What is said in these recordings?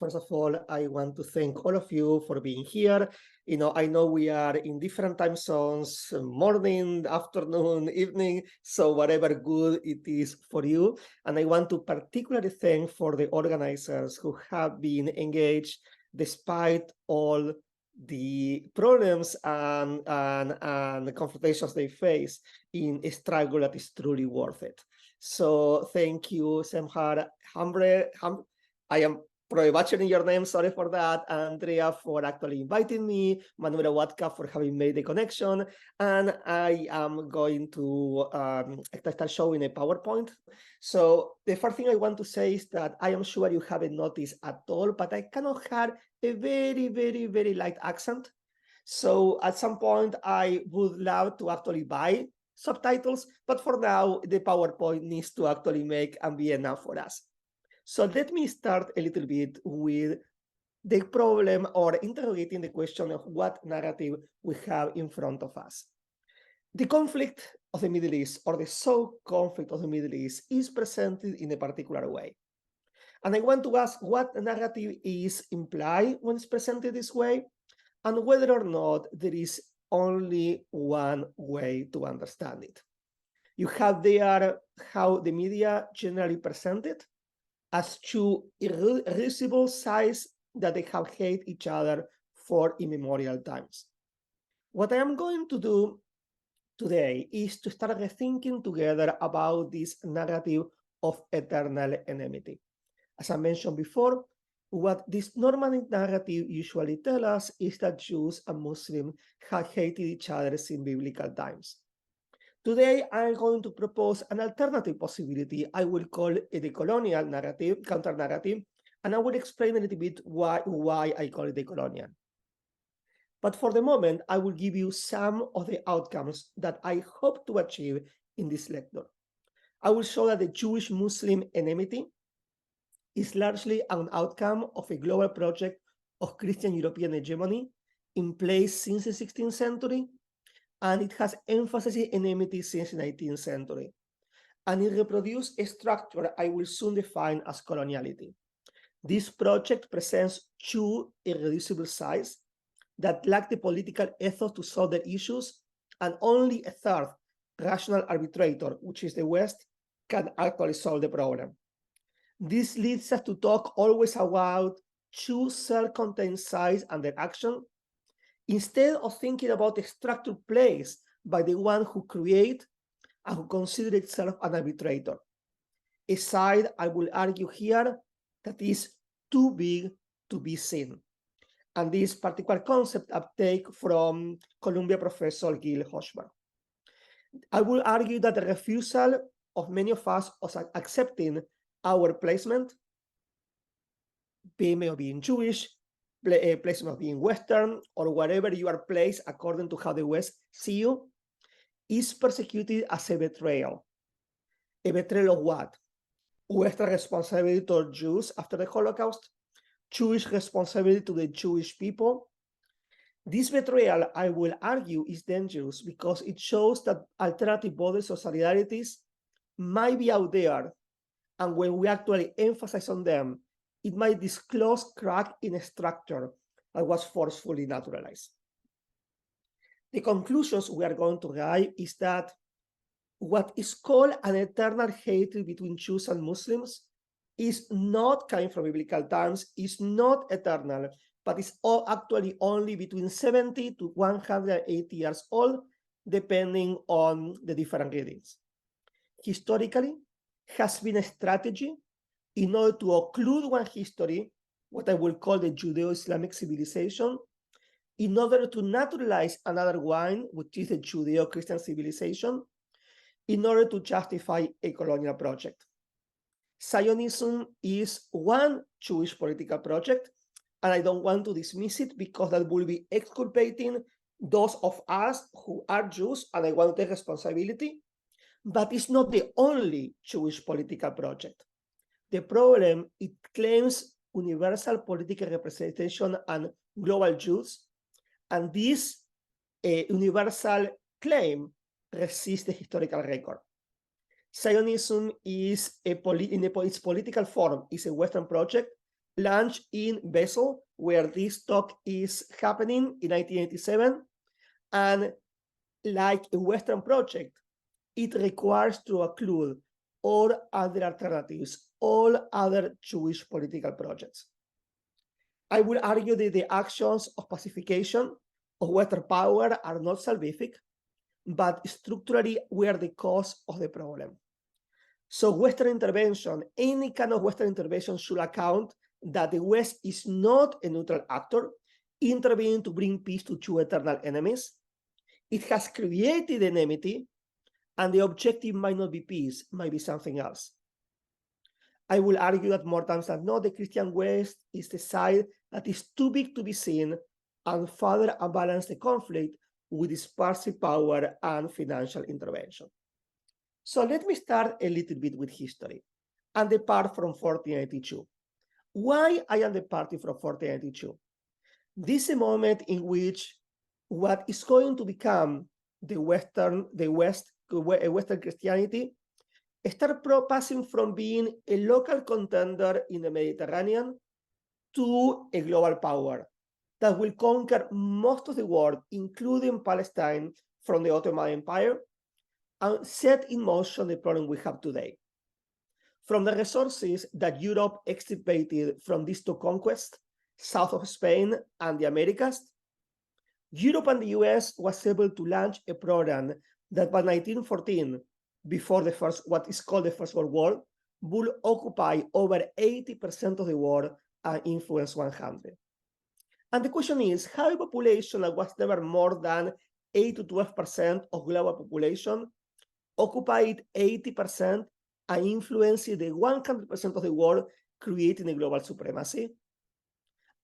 First of all, I want to thank all of you for being here. I know we are in different time zones, morning, afternoon, evening, so whatever good it is for you. And I want to particularly thank for the organizers who have been engaged despite all the problems and the confrontations they face in a struggle that is truly worth it. So thank you, Semhar Hambre. I am probably butchering your name, sorry for that. Andrea for actually inviting me, Manuela Watka for having made the connection, and I am going to start showing a PowerPoint. So the first thing I want to say is that I am sure you haven't noticed at all, but I cannot have a very, very, very light accent. So at some point, I would love to actually buy subtitles, but for now, the PowerPoint needs to actually make and be enough for us. So let me start a little bit with the problem or interrogating the question of what narrative we have in front of us. The conflict of the Middle East, or the so-conflict of the Middle East, is presented in a particular way. And I want to ask what narrative is implied when it's presented this way, and whether or not there is only one way to understand it. You have there how the media generally present it, as two irreducible sides that they have hated each other for immemorial times. What I am going to do today is to start rethinking together about this narrative of eternal enmity. As I mentioned before, what this normative narrative usually tells us is that Jews and Muslims have hated each other since biblical times. Today, I'm going to propose an alternative possibility I will call the colonial narrative, counter-narrative, and I will explain a little bit why I call it the colonial. But for the moment, I will give you some of the outcomes that I hope to achieve in this lecture. I will show that the Jewish-Muslim enmity is largely an outcome of a global project of Christian European hegemony in place since the 16th century, and it has emphasized enmity since the 19th century. And it reproduced a structure I will soon define as coloniality. This project presents two irreducible sides that lack the political ethos to solve their issues, and only a third rational arbitrator, which is the West, can actually solve the problem. This leads us to talk always about two self-contained sides and their action, instead of thinking about the structure placed by the one who creates and who considers itself an arbitrator. A side, I will argue here, that is too big to be seen. And this particular concept I take from Columbia professor Gil Hochberg. I will argue that the refusal of many of us of accepting our placement, being Jewish, placement of being Western, or wherever you are placed according to how the West see you, is persecuted as a betrayal. A betrayal of what? Western responsibility to Jews after the Holocaust, Jewish responsibility to the Jewish people. This betrayal, I will argue, is dangerous because it shows that alternative bodies or solidarities might be out there, and when we actually emphasize on them, it might disclose crack in a structure that was forcefully naturalized. The conclusions we are going to arrive is that what is called an eternal hatred between Jews and Muslims is not coming from biblical times, is not eternal, but is actually only between 70 to 180 years old, depending on the different readings. Historically, has been a strategy in order to occlude one history, what I will call the Judeo-Islamic civilization, in order to naturalize another one, which is the Judeo-Christian civilization, in order to justify a colonial project. Zionism is one Jewish political project, and I don't want to dismiss it because that will be exculpating those of us who are Jews, and I want to take responsibility, but it's not the only Jewish political project. The problem, it claims universal political representation and global Jews, and this universal claim resists the historical record. Zionism is its political form is a Western project launched in Basel, where this talk is happening in 1987. And like a Western project, it requires to include all other alternatives, all other Jewish political projects. I will argue that the actions of pacification of Western power are not salvific, but structurally were the cause of the problem. So Western intervention, any kind of Western intervention should account that the West is not a neutral actor intervening to bring peace to two eternal enemies. It has created enmity, and the objective might not be peace, might be something else. I will argue that more times than not, the Christian West is the side that is too big to be seen and further unbalance the conflict with dispersive power and financial intervention. So let me start a little bit with history and depart from 1492. Why I am departing from 1492? This is a moment in which what is going to become Western Christianity start passing from being a local contender in the Mediterranean to a global power that will conquer most of the world, including Palestine, from the Ottoman Empire, and set in motion the problem we have today. From the resources that Europe extirpated from these two conquests, south of Spain and the Americas, Europe and the US was able to launch a program that by 1914, before the what is called the First World War, will occupy over 80% of the world and influence 100. And the question is, how a population that was never more than 8 to 12% of global population occupied 80% and influenced the 100% of the world, creating a global supremacy?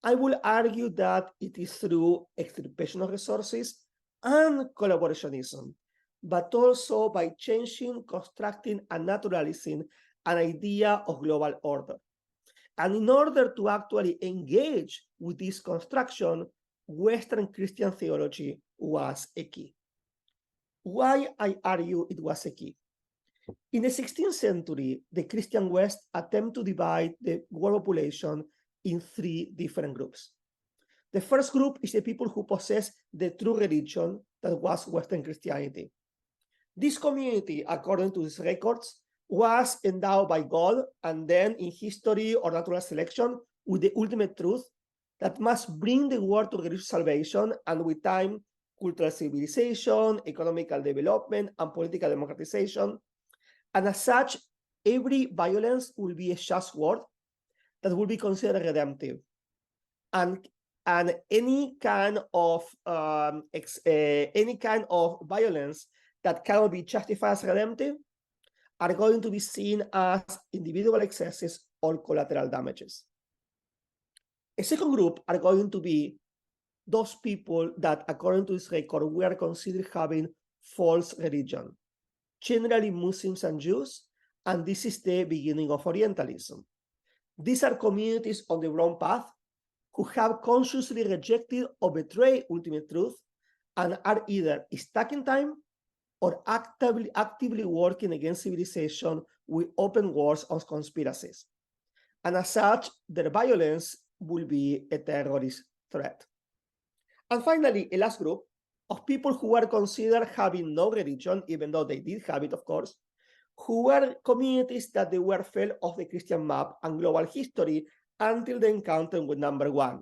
I will argue that it is through extirpation of resources and collaborationism, but also by changing, constructing, and naturalizing an idea of global order. And in order to actually engage with this construction, Western Christian theology was a key. Why I argue it was a key? In the 16th century, the Christian West attempted to divide the world population in three different groups. The first group is the people who possess the true religion that was Western Christianity. This community, according to these records, was endowed by God and then in history or natural selection with the ultimate truth that must bring the world to religious salvation, and with time, cultural civilization, economical development, and political democratization. And as such, every violence will be a just word that will be considered redemptive. And any kind of violence that cannot be justified as redemptive are going to be seen as individual excesses or collateral damages. A second group are going to be those people that, according to this record, were considered having false religion, generally Muslims and Jews, and this is the beginning of Orientalism. These are communities on the wrong path who have consciously rejected or betrayed ultimate truth and are either stuck in time or actively working against civilization with open wars on conspiracies. And as such, their violence will be a terrorist threat. And finally, a last group of people who were considered having no religion, even though they did have it, of course, who were communities that they were fell off the Christian map and global history until the encounter with number one.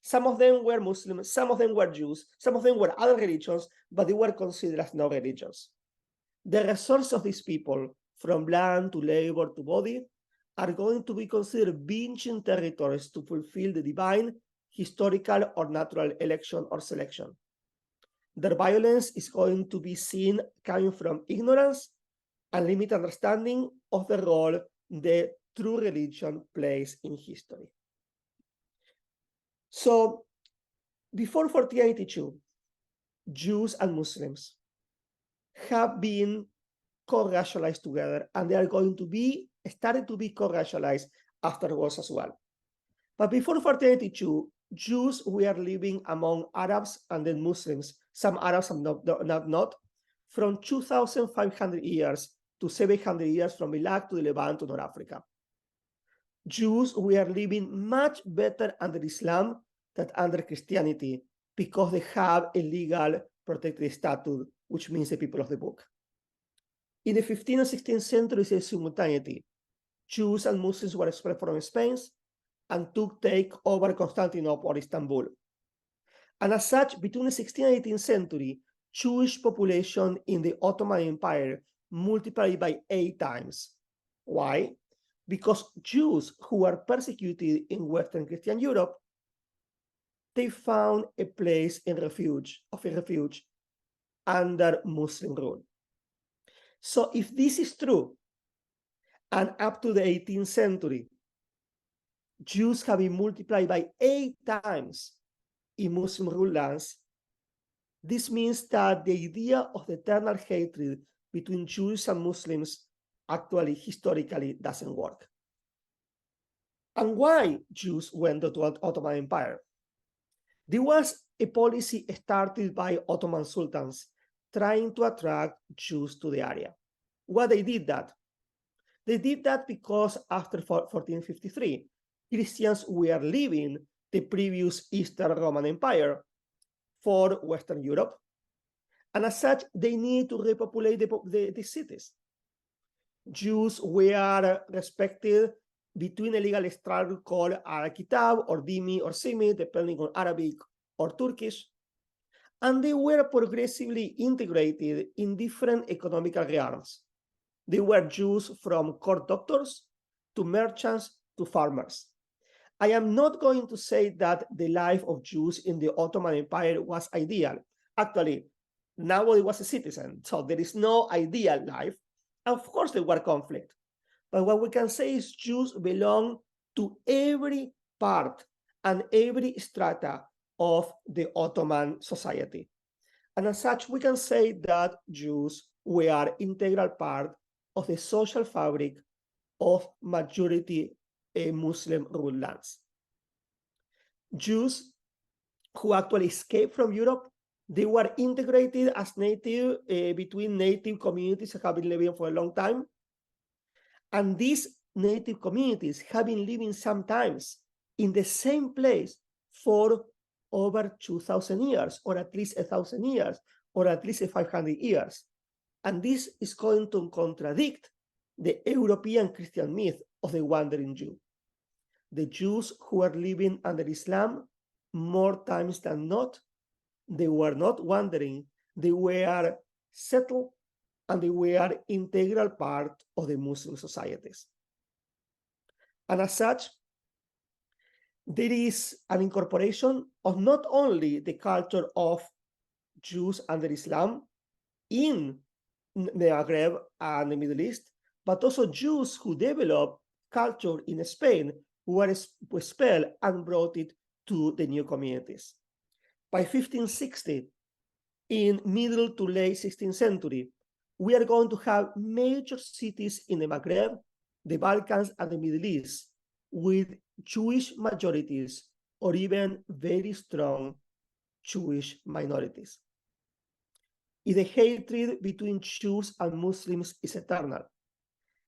Some of them were Muslims, some of them were Jews, some of them were other religions, but they were considered as no religions. The resources of these people, from land to labor to body, are going to be considered virgin territories to fulfill the divine, historical, or natural election or selection. Their violence is going to be seen coming from ignorance and limited understanding of the role the true religion plays in history. So, before 1492, Jews and Muslims have been co-racialized together, and they are going to be started to be co-racialized afterwards as well. But before 1492, Jews were living among Arabs and then Muslims. Some Arabs have not, from 2,500 years to 700 years from Iraq to the Levant to North Africa. Jews were living much better under Islam than under Christianity because they have a legal protected status, which means the people of the book. In the 15th and 16th centuries, in simultaneity, Jews and Muslims were expelled from Spain and took take over Constantinople or Istanbul. And as such, between the 16th and 18th century, Jewish population in the Ottoman Empire multiplied by 8 times. Why? Because Jews who were persecuted in Western Christian Europe, they found a place in refuge under Muslim rule. So if this is true, and up to the 18th century, Jews have been multiplied by 8 times in Muslim ruled lands, this means that the idea of the eternal hatred between Jews and Muslims actually historically doesn't work. And why Jews went to the Ottoman Empire? There was a policy started by Ottoman sultans trying to attract Jews to the area. Why they did that? They did that because after 1453, Christians were leaving the previous Eastern Roman Empire for Western Europe. And as such, they need to repopulate the cities. Jews were respected between a legal struggle called al-Kitab or Dhimmi or Simi, depending on Arabic or Turkish. And they were progressively integrated in different economical realms. They were Jews from court doctors to merchants to farmers. I am not going to say that the life of Jews in the Ottoman Empire was ideal. Actually, nobody was a citizen, so there is no ideal life. Of course, there were conflict. But what we can say is Jews belong to every part and every strata of the Ottoman society. And as such, we can say that Jews were an integral part of the social fabric of majority Muslim ruled lands. Jews who actually escaped from Europe, they were integrated as native between native communities that have been living for a long time. And these native communities have been living sometimes in the same place for over 2,000 years, or at least 1,000 years, or at least 500 years. And this is going to contradict the European Christian myth of the wandering Jew. The Jews who were living under Islam, more times than not, they were not wandering, they were settled, and they were an integral part of the Muslim societies. And as such, there is an incorporation of not only the culture of Jews under Islam in the Maghreb and the Middle East, but also Jews who developed culture in Spain, who were expelled and brought it to the new communities. By 1560, in middle to late 16th century, we are going to have major cities in the Maghreb, the Balkans, and the Middle East with Jewish majorities or even very strong Jewish minorities. If the hatred between Jews and Muslims is eternal,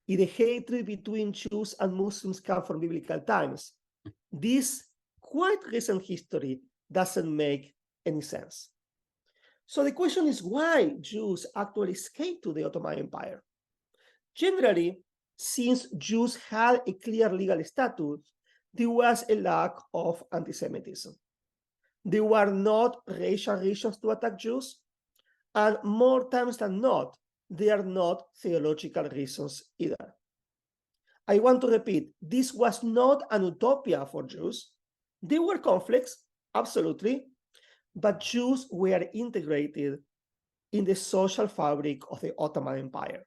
if the hatred between Jews and Muslims comes from biblical times, this quite recent history doesn't make any sense. So the question is why Jews actually escaped to the Ottoman Empire. Generally, since Jews had a clear legal status, there was a lack of anti-Semitism. There were not racial reasons to attack Jews, and more times than not, there are not theological reasons either. I want to repeat, this was not an utopia for Jews. There were conflicts, absolutely, but Jews were integrated in the social fabric of the Ottoman Empire.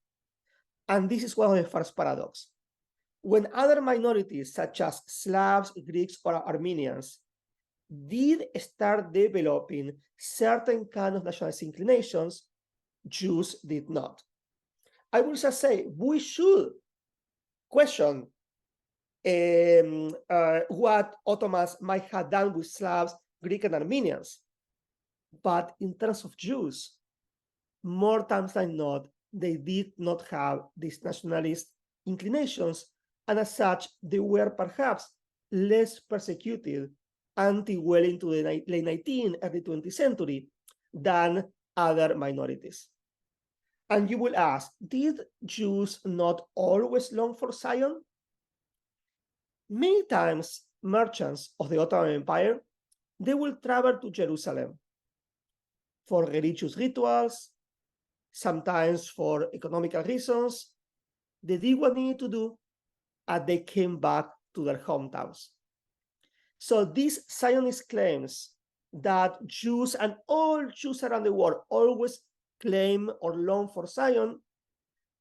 And this is one of the first paradoxes. When other minorities, such as Slavs, Greeks, or Armenians, did start developing certain kind of nationalist inclinations, Jews did not. I will just say, we should question what Ottomans might have done with Slavs, Greeks, and Armenians. But in terms of Jews, more times than not, they did not have these nationalist inclinations and as such, they were perhaps less persecuted until well into the late 19th, early 20th century than other minorities. And you will ask, did Jews not always long for Zion? Many times, merchants of the Ottoman Empire, they will travel to Jerusalem for religious rituals, sometimes for economical reasons. They did what they needed to do, and they came back to their hometowns. So these Zionist claims that Jews and all Jews around the world always claim or long for Zion,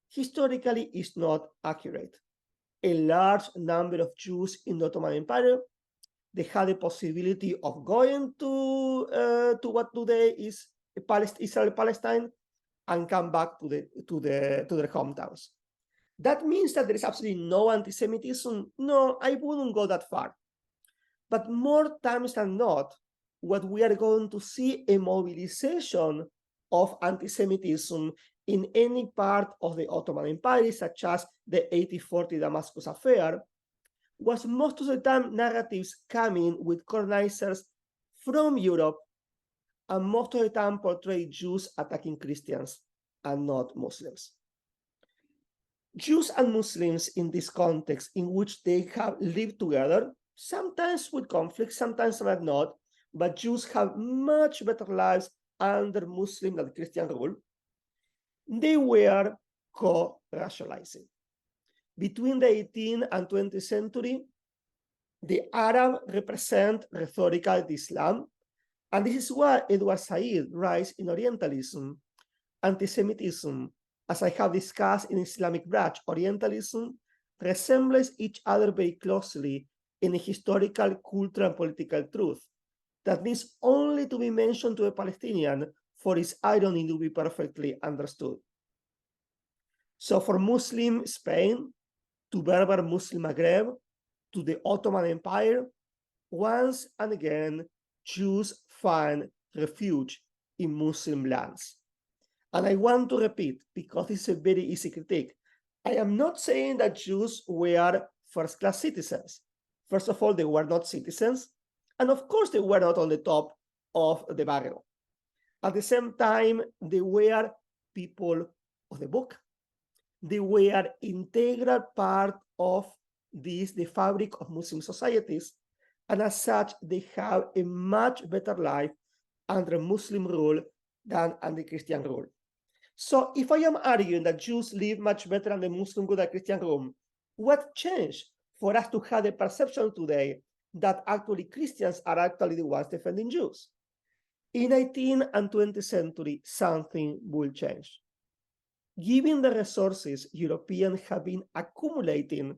historically is not accurate. A large number of Jews in the Ottoman Empire, they had the possibility of going to what today is Israel, Palestine, and come back to their hometowns. That means that there is absolutely no anti-Semitism. No, I wouldn't go that far. But more times than not, what we are going to see a mobilization of anti-Semitism in any part of the Ottoman Empire, such as the 1840 Damascus affair, was most of the time narratives coming with colonizers from Europe, and most of the time portray Jews attacking Christians and not Muslims. Jews and Muslims in this context in which they have lived together, sometimes with conflict, sometimes not, but Jews have much better lives under Muslim than Christian rule. They were co-racializing. Between the 18th and 20th century, the Arab represent rhetorical Islam, and this is why Edward Said writes in Orientalism, anti-Semitism, as I have discussed in Islamic branch, Orientalism resembles each other very closely in a historical, cultural, and political truth that needs only to be mentioned to a Palestinian for its irony to be perfectly understood. So for Muslim Spain, to Berber Muslim Maghreb, to the Ottoman Empire, once and again, Jews find refuge in Muslim lands. And I want to repeat, because it's a very easy critique, I am not saying that Jews were first-class citizens. First of all, they were not citizens. And of course, they were not on the top of the barrel. At the same time, they were people of the book. They were integral part of the fabric of Muslim societies. And as such, they have a much better life under Muslim rule than under Christian rule. So if I am arguing that Jews live much better under Muslim rule than Christian rule, what changed for us to have the perception today that actually Christians are actually the ones defending Jews? In 19th and 20th century, something will change. Given the resources Europeans have been accumulating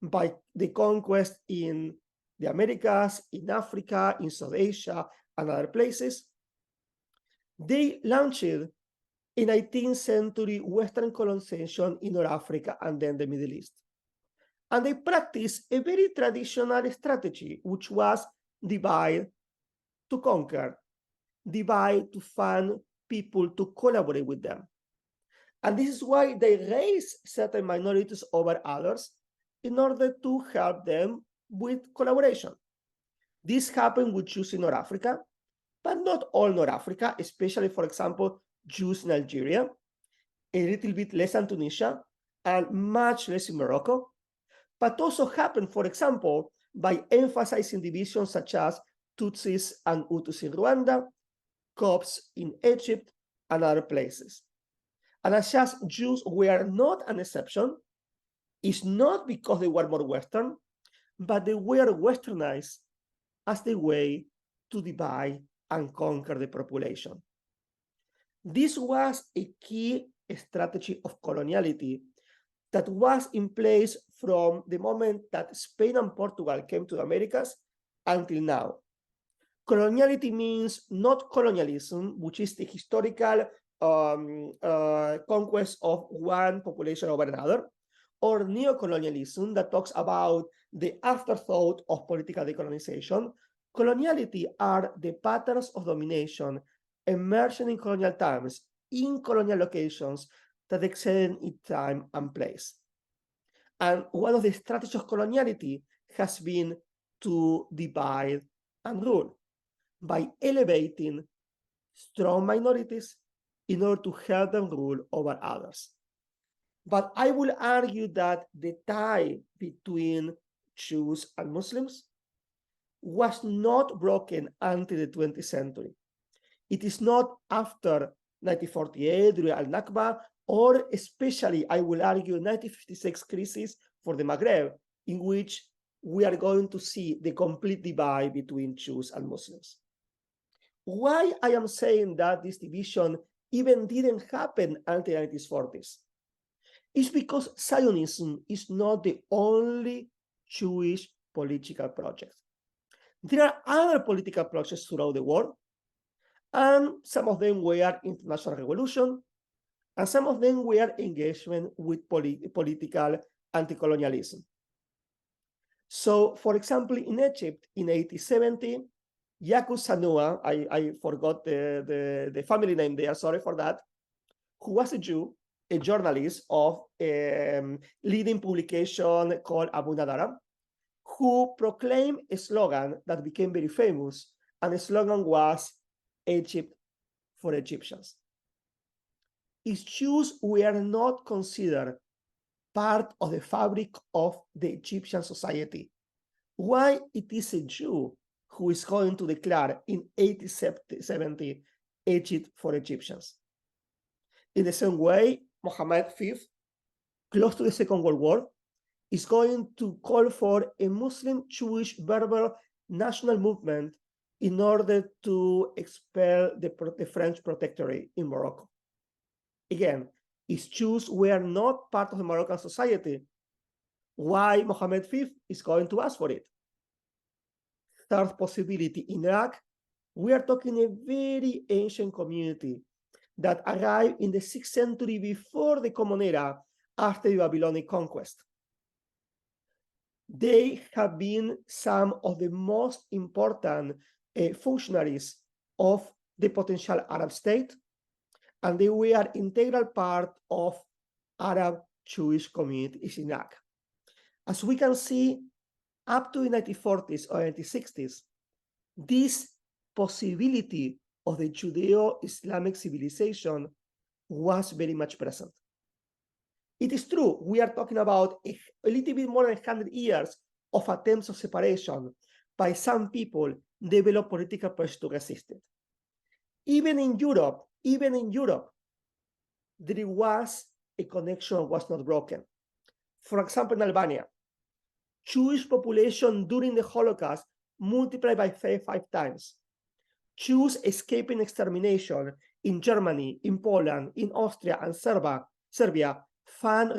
by the conquest in the Americas, in Africa, in South Asia, and other places, they launched in 19th century Western colonization in North Africa and then the Middle East. And they practiced a very traditional strategy, which was divide to conquer, divide to find people to collaborate with them. And this is why they raise certain minorities over others in order to help them with collaboration. This happened with Jews in North Africa, but not all North Africa, especially, for example, Jews in Algeria, a little bit less in Tunisia, and much less in Morocco, but also happened, for example, by emphasizing divisions such as Tutsis and Hutus in Rwanda, Copts in Egypt, and other places. And as just Jews were not an exception, it's not because they were more Western, but they were Westernized as the way to divide and conquer the population. This was a key strategy of coloniality that was in place from the moment that Spain and Portugal came to the Americas until now. Coloniality means not colonialism, which is the historical conquest of one population over another, or neocolonialism that talks about the afterthought of political decolonization. Coloniality are the patterns of domination emerging in colonial times, in colonial locations that extend in time and place. And one of the strategies of coloniality has been to divide and rule by elevating strong minorities in order to help them rule over others. But I will argue that the tie between Jews and Muslims was not broken until the 20th century. It is not after 1948, during al-Nakba, or especially, I will argue, 1956 crisis for the Maghreb, in which we are going to see the complete divide between Jews and Muslims. Why I am saying that this division even didn't happen until the 1940s? It's because Zionism is not the only Jewish political project. There are other political projects throughout the world, and some of them were international revolution, and some of them were engagement with political anti-colonialism. So, for example, in Egypt, in 1870, Yaqub Sanua, I forgot the family name there, sorry for that, who was a Jew, a journalist of a leading publication called Abu Nadara, who proclaimed a slogan that became very famous, and the slogan was Egypt for Egyptians. If Jews were not considered part of the fabric of the Egyptian society, why it is a Jew who is going to declare in 1870 Egypt for Egyptians? In the same way, Mohammed V, close to the Second World War, is going to call for a Muslim-Jewish Berber national movement in order to expel the French protectorate in Morocco. Again, if Jews were not part of the Moroccan society, why Mohammed V is going to ask for it? Third possibility, in Iraq, we are talking a very ancient community that arrived in the 6th century before the Common Era, after the Babylonian conquest. They have been some of the most important functionaries of the potential Arab state, and they were integral part of Arab Jewish communities in Iraq. As we can see, up to the 1940s or 1960s, this possibility of the Judeo-Islamic civilization was very much present. It is true, we are talking about a little bit more than 100 years of attempts of separation by some people develop political pressure to resist it. Even in Europe, there was a connection was not broken. For example, in Albania, Jewish population during the Holocaust multiplied by 5 times. Jews escaping extermination in Germany, in Poland, in Austria, and Serbia find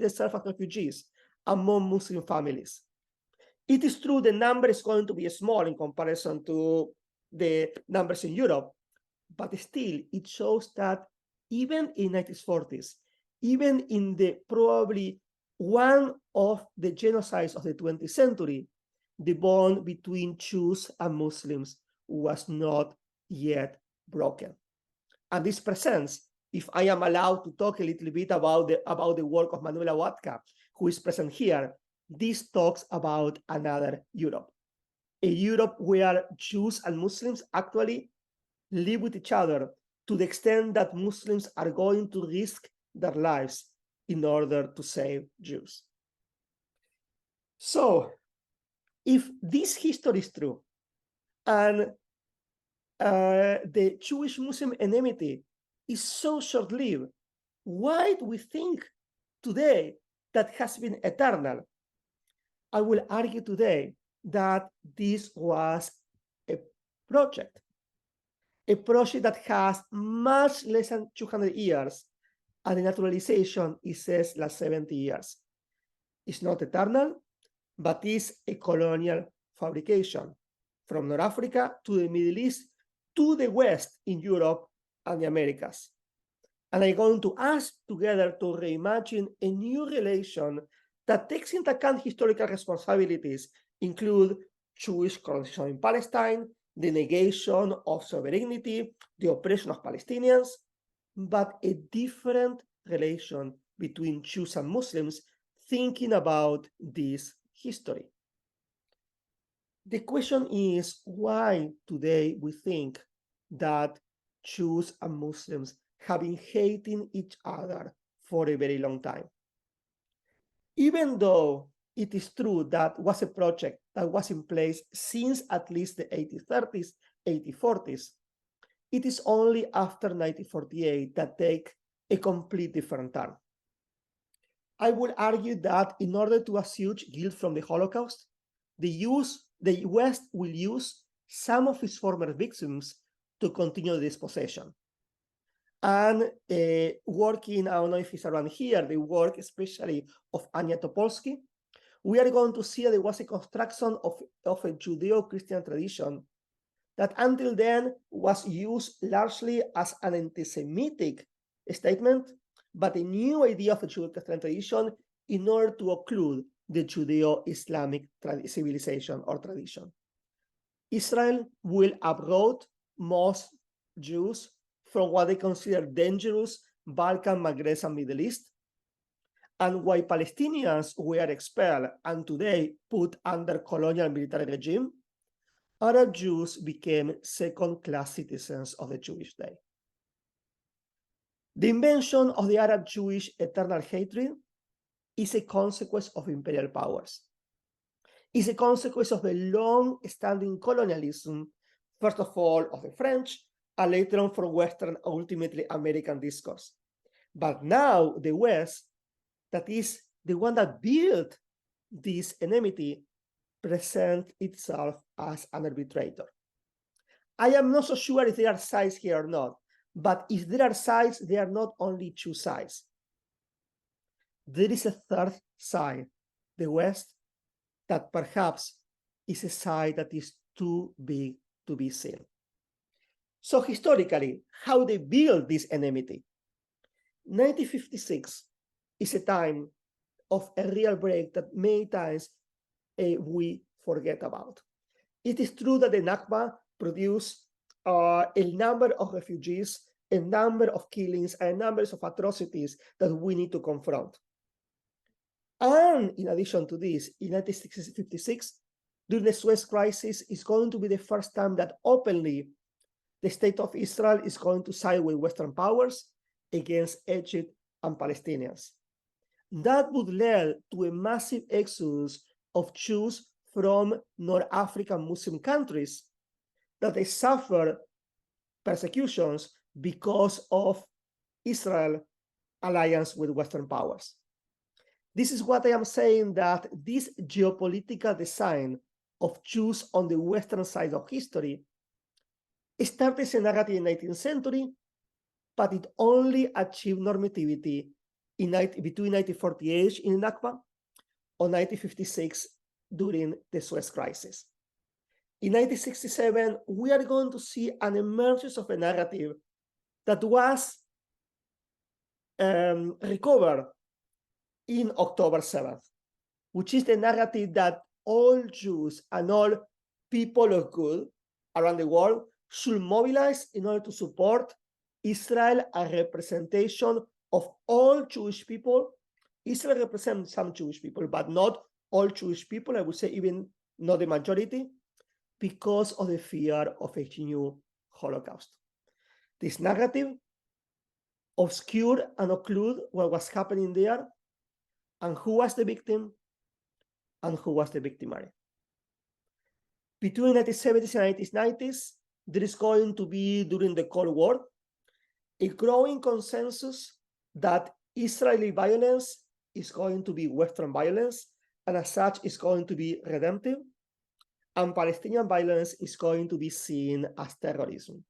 themselves as refugees among Muslim families. It is true the number is going to be small in comparison to the numbers in Europe, but still it shows that even in 1940s, even in the probably one of the genocides of the 20th century, the bond between Jews and Muslims was not yet broken. And this presents, if I am allowed to talk a little bit about the work of Manuela Watka, who is present here, this talks about another Europe, a Europe where Jews and Muslims actually live with each other to the extent that Muslims are going to risk their lives in order to save Jews. So, if this history is true, and the Jewish-Muslim enmity is so short-lived, why do we think today that has been eternal? I will argue today that this was a project that has much less than 200 years, and the naturalization, it says, last 70 years. It's not eternal, but is a colonial fabrication from North Africa to the Middle East to the West in Europe and the Americas. And I'm going to ask together to reimagine a new relation that takes into account historical responsibilities, include Jewish colonization in Palestine, the negation of sovereignty, the oppression of Palestinians, but a different relation between Jews and Muslims thinking about this history. The question is why today we think that Jews and Muslims have been hating each other for a very long time. Even though it is true that was a project that was in place since at least the 1830s, 1840s, it is only after 1948 that take a complete different turn. I would argue that in order to assuage guilt from the Holocaust, the West will use some of its former victims to continue the dispossession. And working, I don't know if it's around here, the work especially of Anya Topolsky, we are going to see that there was a construction of a Judeo-Christian tradition that until then was used largely as an anti-Semitic statement, but a new idea of a Judeo-Christian tradition in order to occlude the Judeo-Islamic civilization or tradition. Israel will uproot most Jews from what they consider dangerous Balkan, Maghreb, and Middle East. And while Palestinians were expelled and today put under colonial military regime, Arab Jews became second-class citizens of the Jewish day. The invention of the Arab-Jewish eternal hatred is a consequence of imperial powers. It's a consequence of the long-standing colonialism, first of all of the French, and later on from Western, ultimately American discourse. But now the West, that is the one that built this enmity, presents itself as an arbitrator. I am not so sure if there are sides here or not, but if there are sides, there are not only two sides. There is a third side, the West, that perhaps is a side that is too big to be seen. So historically, how they build this enmity? 1956 is a time of a real break that many times we forget about. It is true that the Nakba produced a number of refugees, a number of killings, and numbers of atrocities that we need to confront. And in addition to this, in 1956, during the Suez Crisis, is going to be the first time that openly the state of Israel is going to side with Western powers against Egypt and Palestinians. That would lead to a massive exodus of Jews from North African Muslim countries that they suffer persecutions because of Israel's alliance with Western powers. This is what I am saying, that this geopolitical design of Jews on the Western side of history started as a narrative in the 19th century, but it only achieved normativity between 1948 in Nakba or 1956 during the Suez Crisis. In 1967, we are going to see an emergence of a narrative that was recovered in October 7th, which is the narrative that all Jews and all people of good around the world should mobilize in order to support Israel, a representation of all Jewish people. Israel represents some Jewish people, but not all Jewish people, I would say even not the majority, because of the fear of a new Holocaust. This narrative obscured and occlude what was happening there, and who was the victim, and who was the victimary. Between 1970s and 1990s, there is going to be, during the Cold War, a growing consensus that Israeli violence is going to be Western violence, and as such is going to be redemptive, and Palestinian violence is going to be seen as terrorism.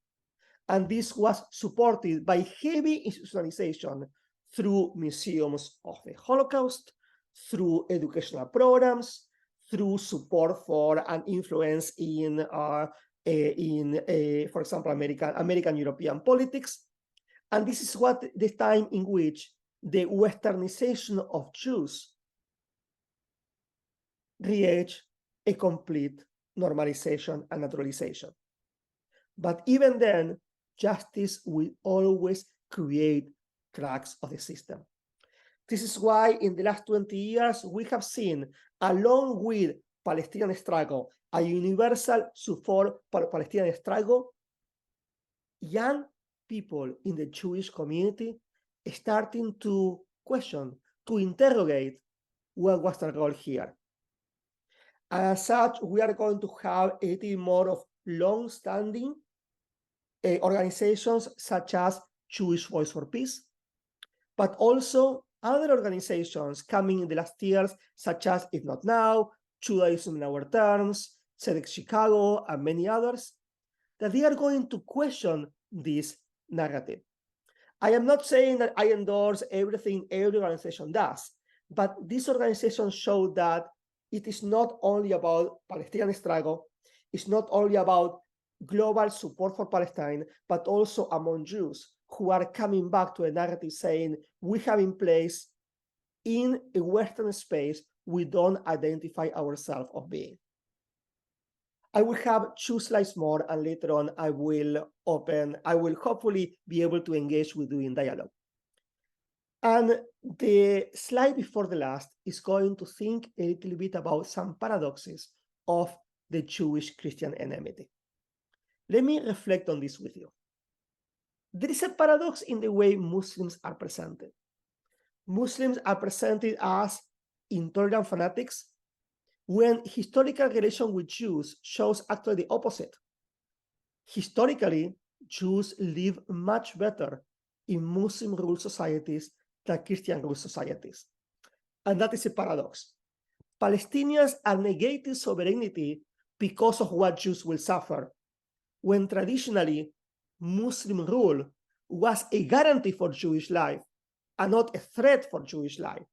And this was supported by heavy institutionalization through museums of the Holocaust, through educational programs, through support for and influence in for example, American European politics. And this is what the time in which the Westernization of Jews reached a complete normalization and naturalization. But even then, justice will always create cracks of the system. This is why in the last 20 years, we have seen, along with Palestinian struggle, a universal support for Palestinian struggle, young people in the Jewish community starting to question, to interrogate what was the role here. As such, we are going to have a little more of long-standing organizations such as Jewish Voice for Peace, but also other organizations coming in the last years, such as If Not Now, Judaism in Our Terms, Tzedek Chicago, and many others, that they are going to question this narrative. I am not saying that I endorse everything every organization does, but these organizations show that it is not only about Palestinian struggle, it's not only about global support for Palestine, but also among Jews who are coming back to a narrative saying, we have in place in a Western space, we don't identify ourselves of being. I will have 2 slides more, and later on I will hopefully be able to engage with you in dialogue. And the slide before the last is going to think a little bit about some paradoxes of the Jewish-Christian enmity. Let me reflect on this with you. There is a paradox in the way Muslims are presented. Muslims are presented as intolerant fanatics, when historical relation with Jews shows actually the opposite. Historically, Jews live much better in Muslim-ruled societies than Christian-ruled societies. And that is a paradox. Palestinians are negating sovereignty because of what Jews will suffer, when traditionally Muslim rule was a guarantee for Jewish life and not a threat for Jewish life.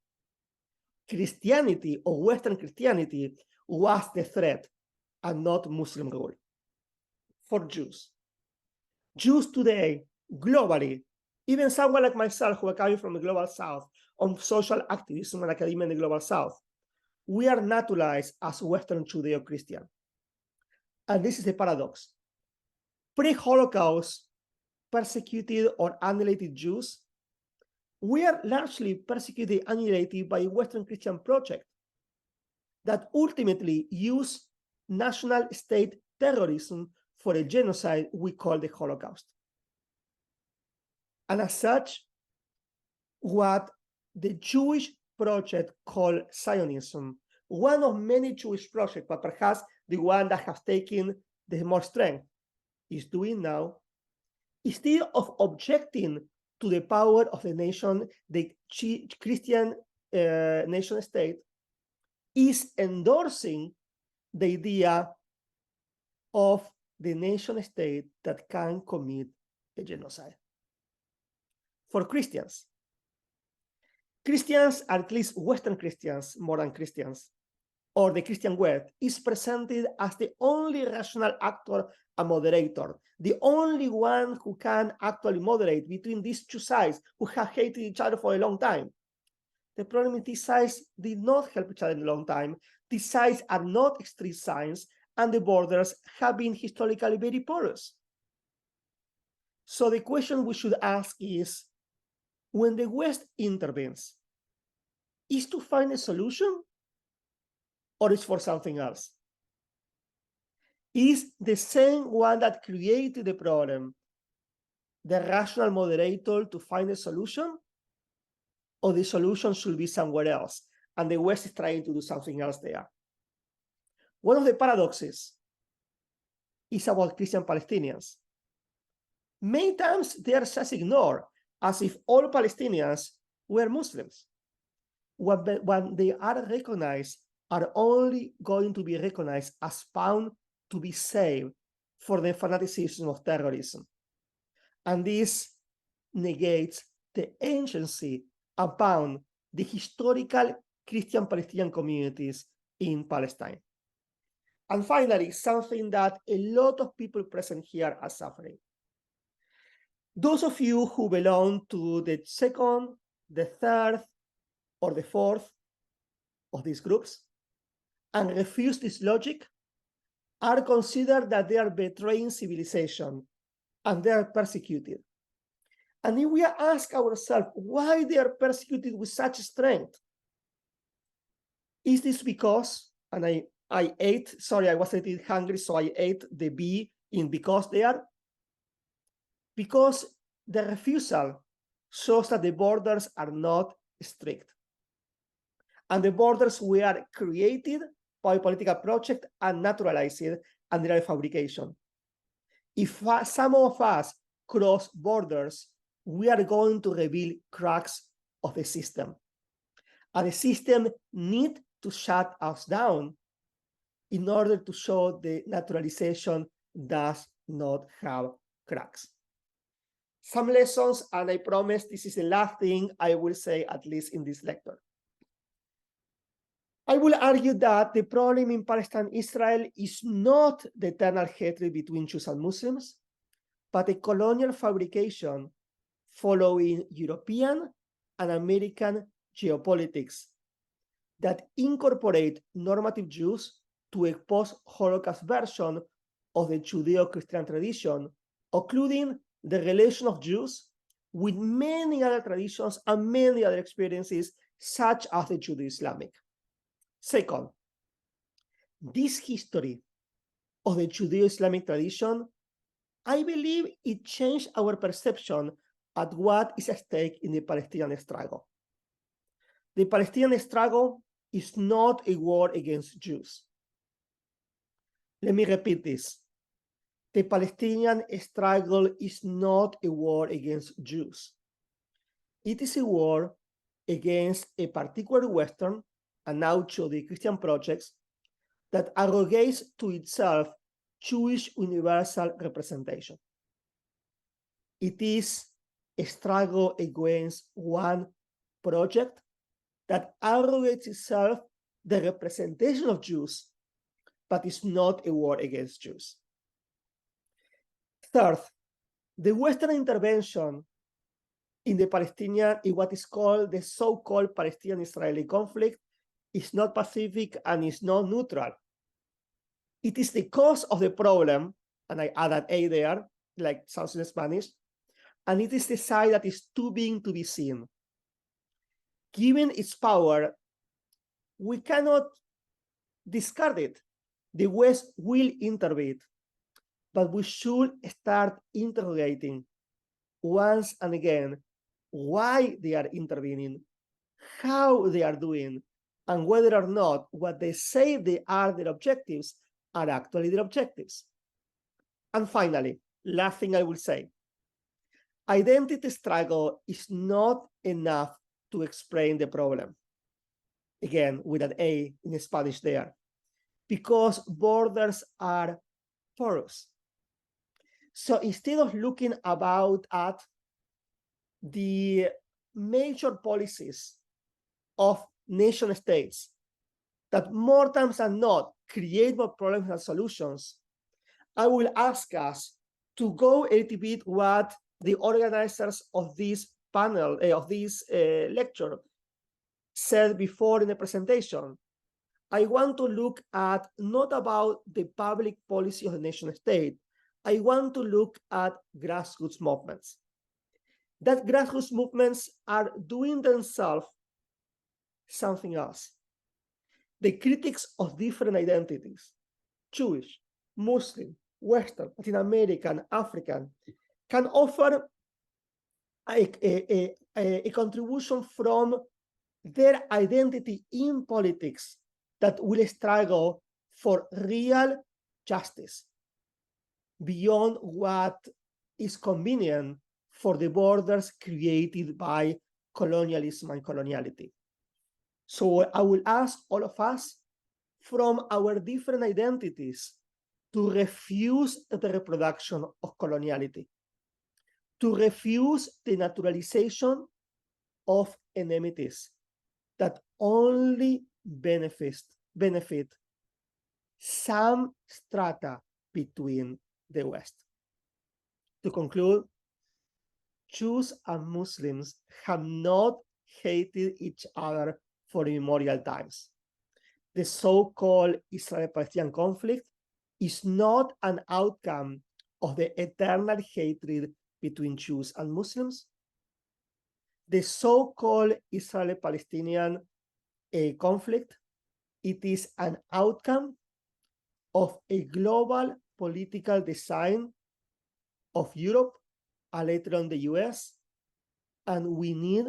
Christianity or Western Christianity was the threat and not Muslim rule for Jews. Jews today, globally, even someone like myself who are coming from the global south on social activism and academia in the global south, we are naturalized as Western Judeo-Christian. And this is the paradox. Pre-Holocaust persecuted or annihilated Jews, we are largely persecuted and annihilated by a Western Christian project that ultimately used national state terrorism for a genocide we call the Holocaust. And as such, what the Jewish project called Zionism, one of many Jewish projects, but perhaps the one that has taken the more strength, is doing now, instead of objecting to the power of the nation, the Christian nation state, is endorsing the idea of the nation state that can commit a genocide. For Christians, at least Western Christians, more than Christians, or the Christian West, is presented as the only rational actor and moderator, the only one who can actually moderate between these two sides who have hated each other for a long time. The problem is these sides did not help each other in a long time. These sides are not extreme sides, and the borders have been historically very porous. So the question we should ask is, when the West intervenes, is to find a solution or is for something else? Is the same one that created the problem the rational moderator to find a solution, or the solution should be somewhere else and the West is trying to do something else there? One of the paradoxes is about Christian Palestinians. Many times they are just ignored as if all Palestinians were Muslims. When they are recognized, are only going to be recognized as found to be saved for the fanaticism of terrorism. And this negates the agency upon the historical Christian Palestinian communities in Palestine. And finally, something that a lot of people present here are suffering. Those of you who belong to the second, the third, or the fourth of these groups and refuse this logic are considered that they are betraying civilization and they are persecuted. And if we ask ourselves why they are persecuted with such strength, is this because, and I ate, sorry, I was a little hungry, so I ate the B in because they are? Because the refusal shows that the borders are not strict. And the borders were created by a political project and naturalized under a fabrication. If some of us cross borders, we are going to reveal cracks of the system. And the system needs to shut us down in order to show the naturalization does not have cracks. Some lessons, and I promise this is the last thing I will say, at least in this lecture. I will argue that the problem in Palestine, Israel is not the eternal hatred between Jews and Muslims, but a colonial fabrication following European and American geopolitics that incorporate normative Jews to a post-Holocaust version of the Judeo-Christian tradition, including the relation of Jews with many other traditions and many other experiences, such as the Judeo-Islamic. Second, this history of the Judeo-Islamic tradition, I believe it changed our perception at what is at stake in the Palestinian struggle. The Palestinian struggle is not a war against Jews. Let me repeat this. The Palestinian struggle is not a war against Jews. It is a war against a particular Western and now Judeo-Christian projects that arrogates to itself Jewish universal representation. It is a struggle against one project that arrogates itself the representation of Jews, but is not a war against Jews. Third, the Western intervention in the Palestinian, in what is called the so-called Palestinian-Israeli conflict, is not pacific and is not neutral. It is the cause of the problem, and I add an A there, like sounds in Spanish, and it is the side that is too big to be seen. Given its power, we cannot discard it. The West will intervene, but we should start interrogating once and again why they are intervening, how they are doing, and whether or not what they say they are their objectives are actually their objectives. And finally, last thing I will say, identity struggle is not enough to explain the problem. Again, with an A in Spanish there, because borders are porous. So instead of looking at the major policies of nation states that more times than not create more problems than solutions, I will ask us to go a little bit what the organizers of this panel, of this lecture, said before in the presentation. I want to look at not about the public policy of the nation state. I want to look at grassroots movements. That grassroots movements are doing themselves something else. The critics of different identities, Jewish, Muslim, Western, Latin American, African, can offer a contribution from their identity in politics that will struggle for real justice beyond what is convenient for the borders created by colonialism and coloniality. So I will ask all of us from our different identities to refuse the reproduction of coloniality, to refuse the naturalization of enmities that only benefit some strata between the West. To conclude, Jews and Muslims have not hated each other for immemorial times. The so-called Israel-Palestinian conflict is not an outcome of the eternal hatred between Jews and Muslims. The so-called Israeli-Palestinian conflict, it is an outcome of a global political design of Europe and later on the US, and we need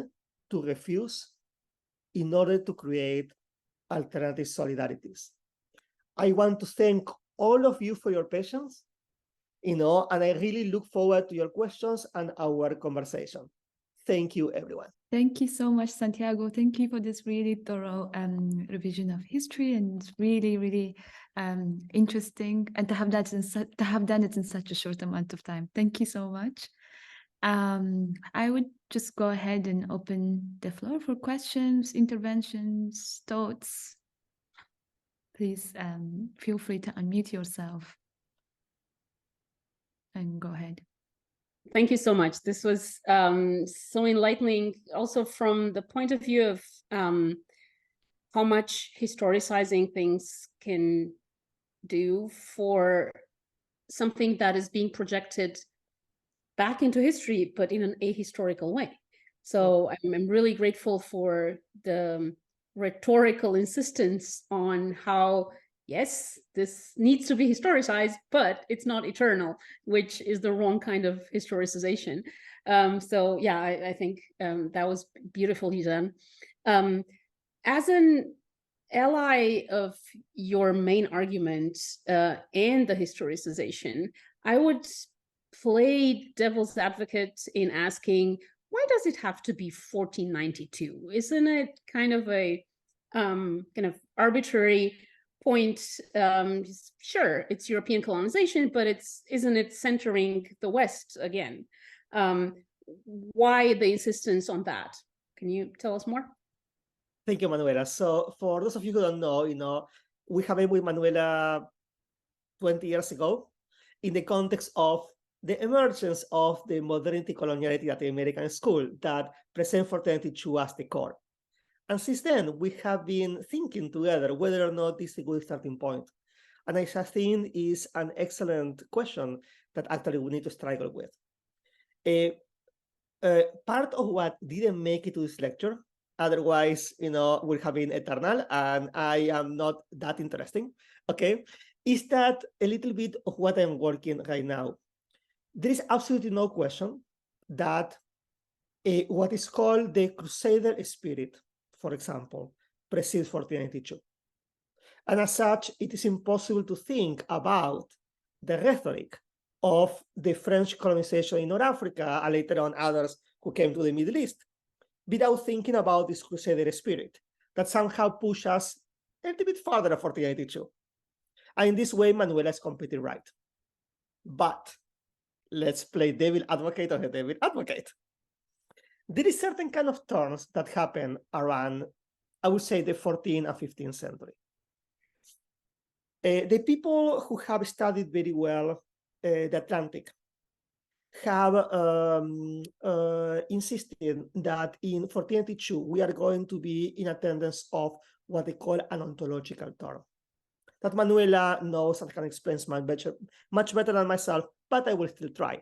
to refuse in order to create alternative solidarities. I want to thank all of you for your patience, and I really look forward to your questions and our conversation. Thank you, everyone. Thank you so much, Santiago. Thank you for this really thorough revision of history, and it's really, really interesting, and to have done it in such a short amount of time. Thank you so much. I would just go ahead and open the floor for questions, interventions, thoughts. Please feel free to unmute yourself and go ahead. Thank you so much. This was so enlightening, also from the point of view of how much historicizing things can do for something that is being projected back into history, but in an ahistorical way. So I'm really grateful for the rhetorical insistence on how, yes, this needs to be historicized, but it's not eternal, which is the wrong kind of historicization. So yeah, I think that was beautifully done. As an ally of your main argument and the historicization, I would play devil's advocate in asking, why does it have to be 1492? Isn't it kind of a kind of arbitrary point? Sure, it's European colonization, but isn't it centering the West again? Why the insistence on that? Can you tell us more? Thank you, Manuela. So for those of you who don't know, we have been with Manuela 20 years ago in the context of the emergence of the modernity coloniality at the American school that present 1492 as the core. And since then, we have been thinking together whether or not this is a good starting point. And I think is an excellent question that actually we need to struggle with. Part of what didn't make it to this lecture, otherwise, would have been eternal, and I am not that interesting, okay, is that a little bit of what I'm working right now. There is absolutely no question that what is called the Crusader spirit, for example, precedes 1492. And as such, it is impossible to think about the rhetoric of the French colonization in North Africa and later on others who came to the Middle East without thinking about this Crusader spirit that somehow pushes us a little bit further at 1492. And in this way, Manuela is completely right. But let's play devil advocate or the devil advocate. There is certain kind of terms that happen around, I would say, the 14th and 15th century. The people who have studied very well the Atlantic have insisted that in 1492 we are going to be in attendance of what they call an ontological term. That Manuela knows and can explain much better than myself, but I will still try,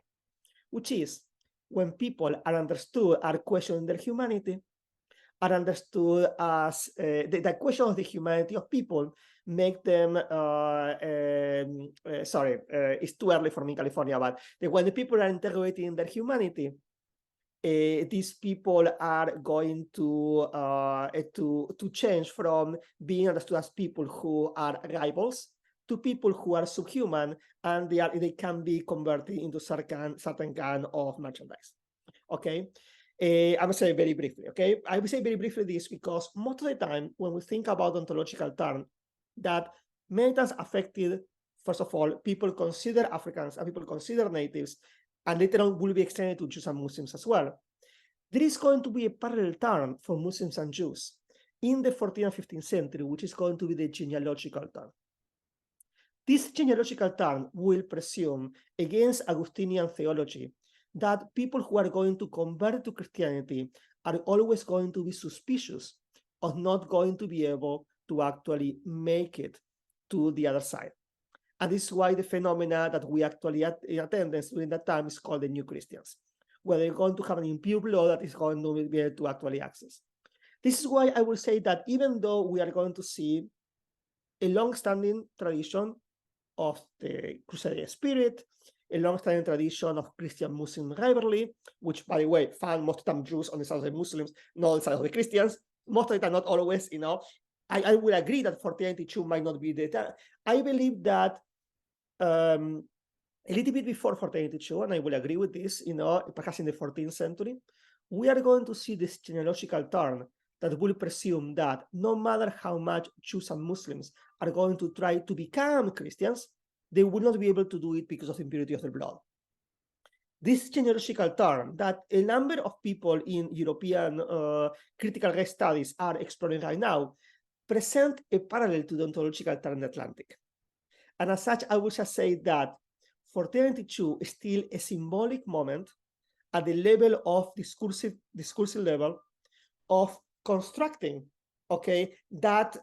which is when people are understood, are questioning their humanity, are understood as the question of the humanity of people make them, it's too early for me in California, but when the people are interrogating their humanity, these people are going to change from being understood as people who are rivals to people who are subhuman, and they can be converted into certain kind of merchandise. Okay, I will say very briefly. Okay, I will say very briefly this because most of the time when we think about ontological term, that many times affected, first of all, people consider Africans and people consider natives, and later on will be extended to Jews and Muslims as well. There is going to be a parallel term for Muslims and Jews in the 14th and 15th century, which is going to be the genealogical term. This genealogical term will presume, against Augustinian theology, that people who are going to convert to Christianity are always going to be suspicious of not going to be able to actually make it to the other side. And this is why the phenomena that we actually had in attendance during that time is called the new Christians, where they're going to have an impure blood that is going to be able to actually access. This is why I will say that even though we are going to see a long-standing tradition of the Crusader spirit, a long-standing tradition of Christian-Muslim rivalry, which, by the way, found most of the time Jews on the side of the Muslims, not on the side of the Christians. Most of the time, not always, you know. I will agree that 1492 might not be the time. I believe that a little bit before 1492, and I will agree with this, you know, perhaps in the 14th century, we are going to see this genealogical turn that will presume that no matter how much Jews and Muslims are going to try to become Christians, they will not be able to do it because of the impurity of their blood. This genealogical turn that a number of people in European critical race studies are exploring right now present a parallel to the ontological turn in the Atlantic. And as such, I would just say that 1492 is still a symbolic moment at the level of discursive level of constructing, okay, that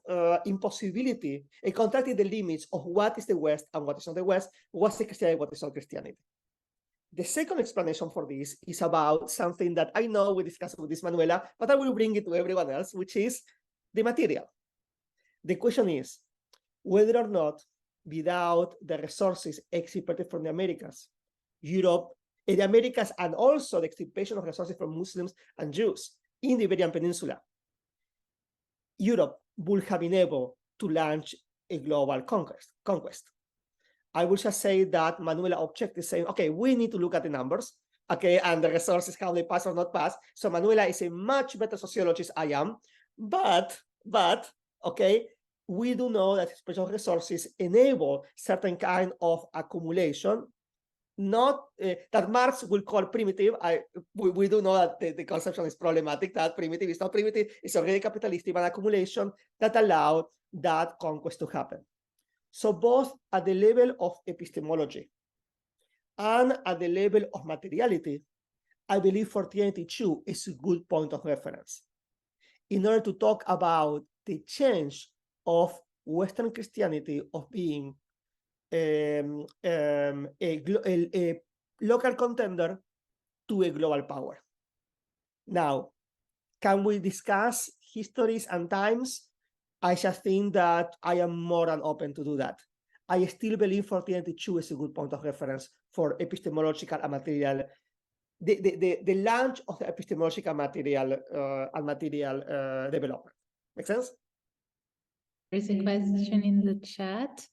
impossibility, and constructing the limits of what is the West and what is not the West, what's the Christianity, what is not Christianity. The second explanation for this is about something that I know we discussed with this Manuela, but I will bring it to everyone else, which is the material. The question is whether or not, without the resources extirpated from the Americas, Europe, the Americas, and also the extirpation of resources from Muslims and Jews in the Iberian Peninsula, Europe would have been able to launch a global conquest. I will just say that Manuela object is saying, okay, we need to look at the numbers, okay, and the resources, how they pass or not pass. So Manuela is a much better sociologist I am, but, okay, we do know that special resources enable certain kind of accumulation, not that Marx will call primitive. We do know that the conception is problematic, that primitive is not primitive, it's already capitalistic, an accumulation that allowed that conquest to happen. So both at the level of epistemology and at the level of materiality, I believe 1492 is a good point of reference in order to talk about the change of Western Christianity of being a local contender to a global power. Now, can we discuss histories and times? I just think that I am more than open to do that. I still believe 1492 is a good point of reference for epistemological and material, the launch of the epistemological material and material development. Make sense? There's a question in the chat.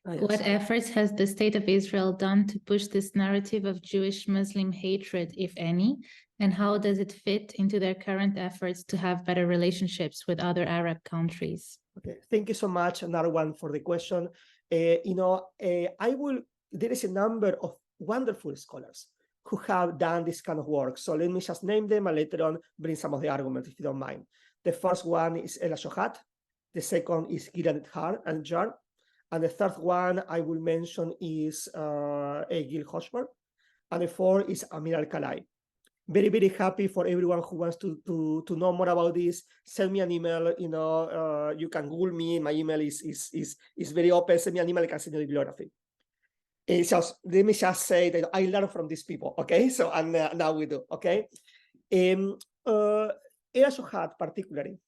Yes. What efforts has the State of Israel done to push this narrative of Jewish-Muslim hatred, if any, and how does it fit into their current efforts to have better relationships with other Arab countries? Okay, thank you so much, another one for the question. There is a number of wonderful scholars who have done this kind of work. So let me just name them and later on bring some of the arguments, if you don't mind. The first one is Ella Shohat. The second is Gilad Jar. And the third one I will mention is Gil Hochberg. And the fourth is Amir Al-Khalai. Very, very happy for everyone who wants to know more about this. Send me an email. You can Google me. My email is very open. Send me an email. I can send you the bibliography. Let me just say that I learn from these people. Okay, so and now we do. Okay, Ella Shohat particularly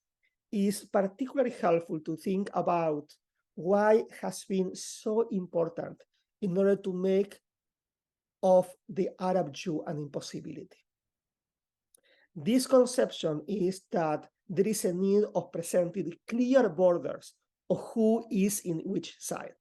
is particularly helpful to think about why it has been so important in order to make of the Arab Jew an impossibility. This conception is that there is a need of presenting clear borders of who is in which side.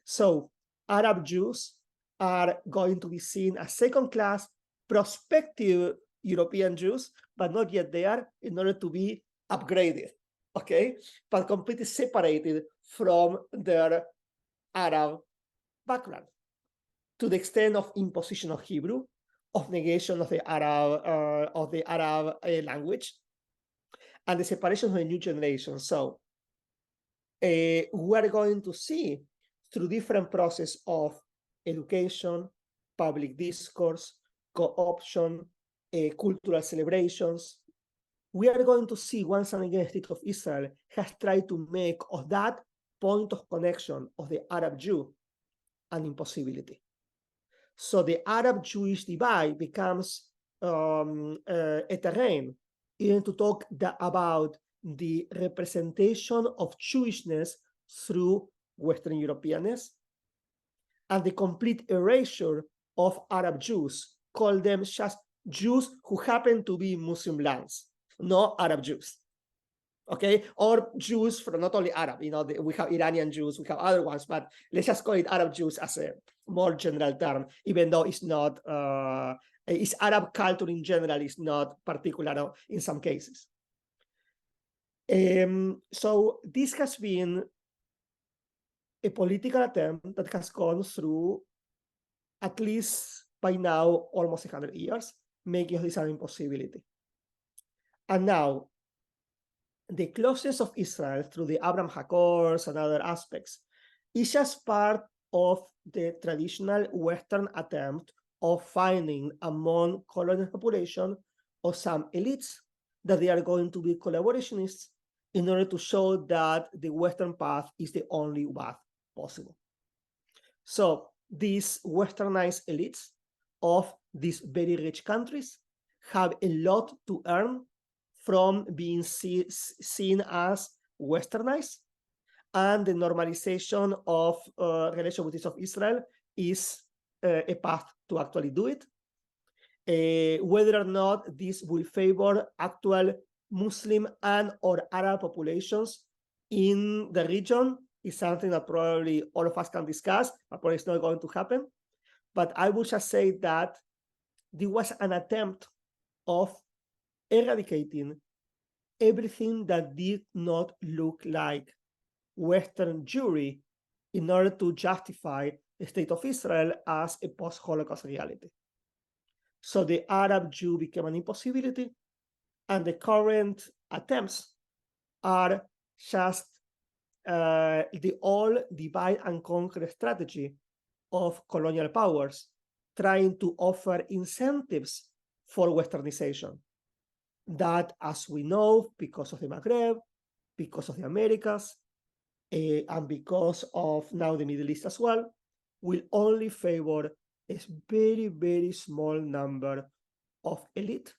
So Arab Jews are going to be seen as second-class prospective European Jews, but not yet there, in order to be upgraded, okay? But completely separated from their Arab background, to the extent of imposition of Hebrew, of negation of the Arab language, and the separation of the new generation. So we are going to see through different process of education, public discourse, co-option, cultural celebrations, we are going to see once and again the State of Israel has tried to make of that point of connection of the Arab Jew an impossibility. So the Arab-Jewish divide becomes a terrain even to talk about the representation of Jewishness through Western Europeanness and the complete erasure of Arab Jews, call them just Jews who happen to be Muslim lands, no Arab Jews. Okay, or Jews from not only Arab, we have Iranian Jews, we have other ones, but let's just call it Arab Jews as a more general term, even though it's not, it's Arab culture in general is not particular in some cases. So this has been a political attempt that has gone through, at least by now, almost 100 years, making this an impossibility. And now, the closeness of Israel through the Abraham Accords and other aspects is just part of the traditional Western attempt of finding among colonial population or some elites that they are going to be collaborationists in order to show that the Western path is the only path possible. So these Westernized elites of these very rich countries have a lot to earn from being seen as Westernized, and the normalization of relation with of Israel is a path to actually do it. Whether or not this will favor actual Muslim and or Arab populations in the region is something that probably all of us can discuss, but probably it's not going to happen. But I would just say that there was an attempt of eradicating everything that did not look like Western Jewry in order to justify the state of Israel as a post-Holocaust reality. So the Arab Jew became an impossibility, and the current attempts are just the all divide and conquer strategy of colonial powers, trying to offer incentives for Westernization that, as we know, because of the Maghreb, because of the Americas, and because of now the Middle East as well, will only favor a very, very small number of elite,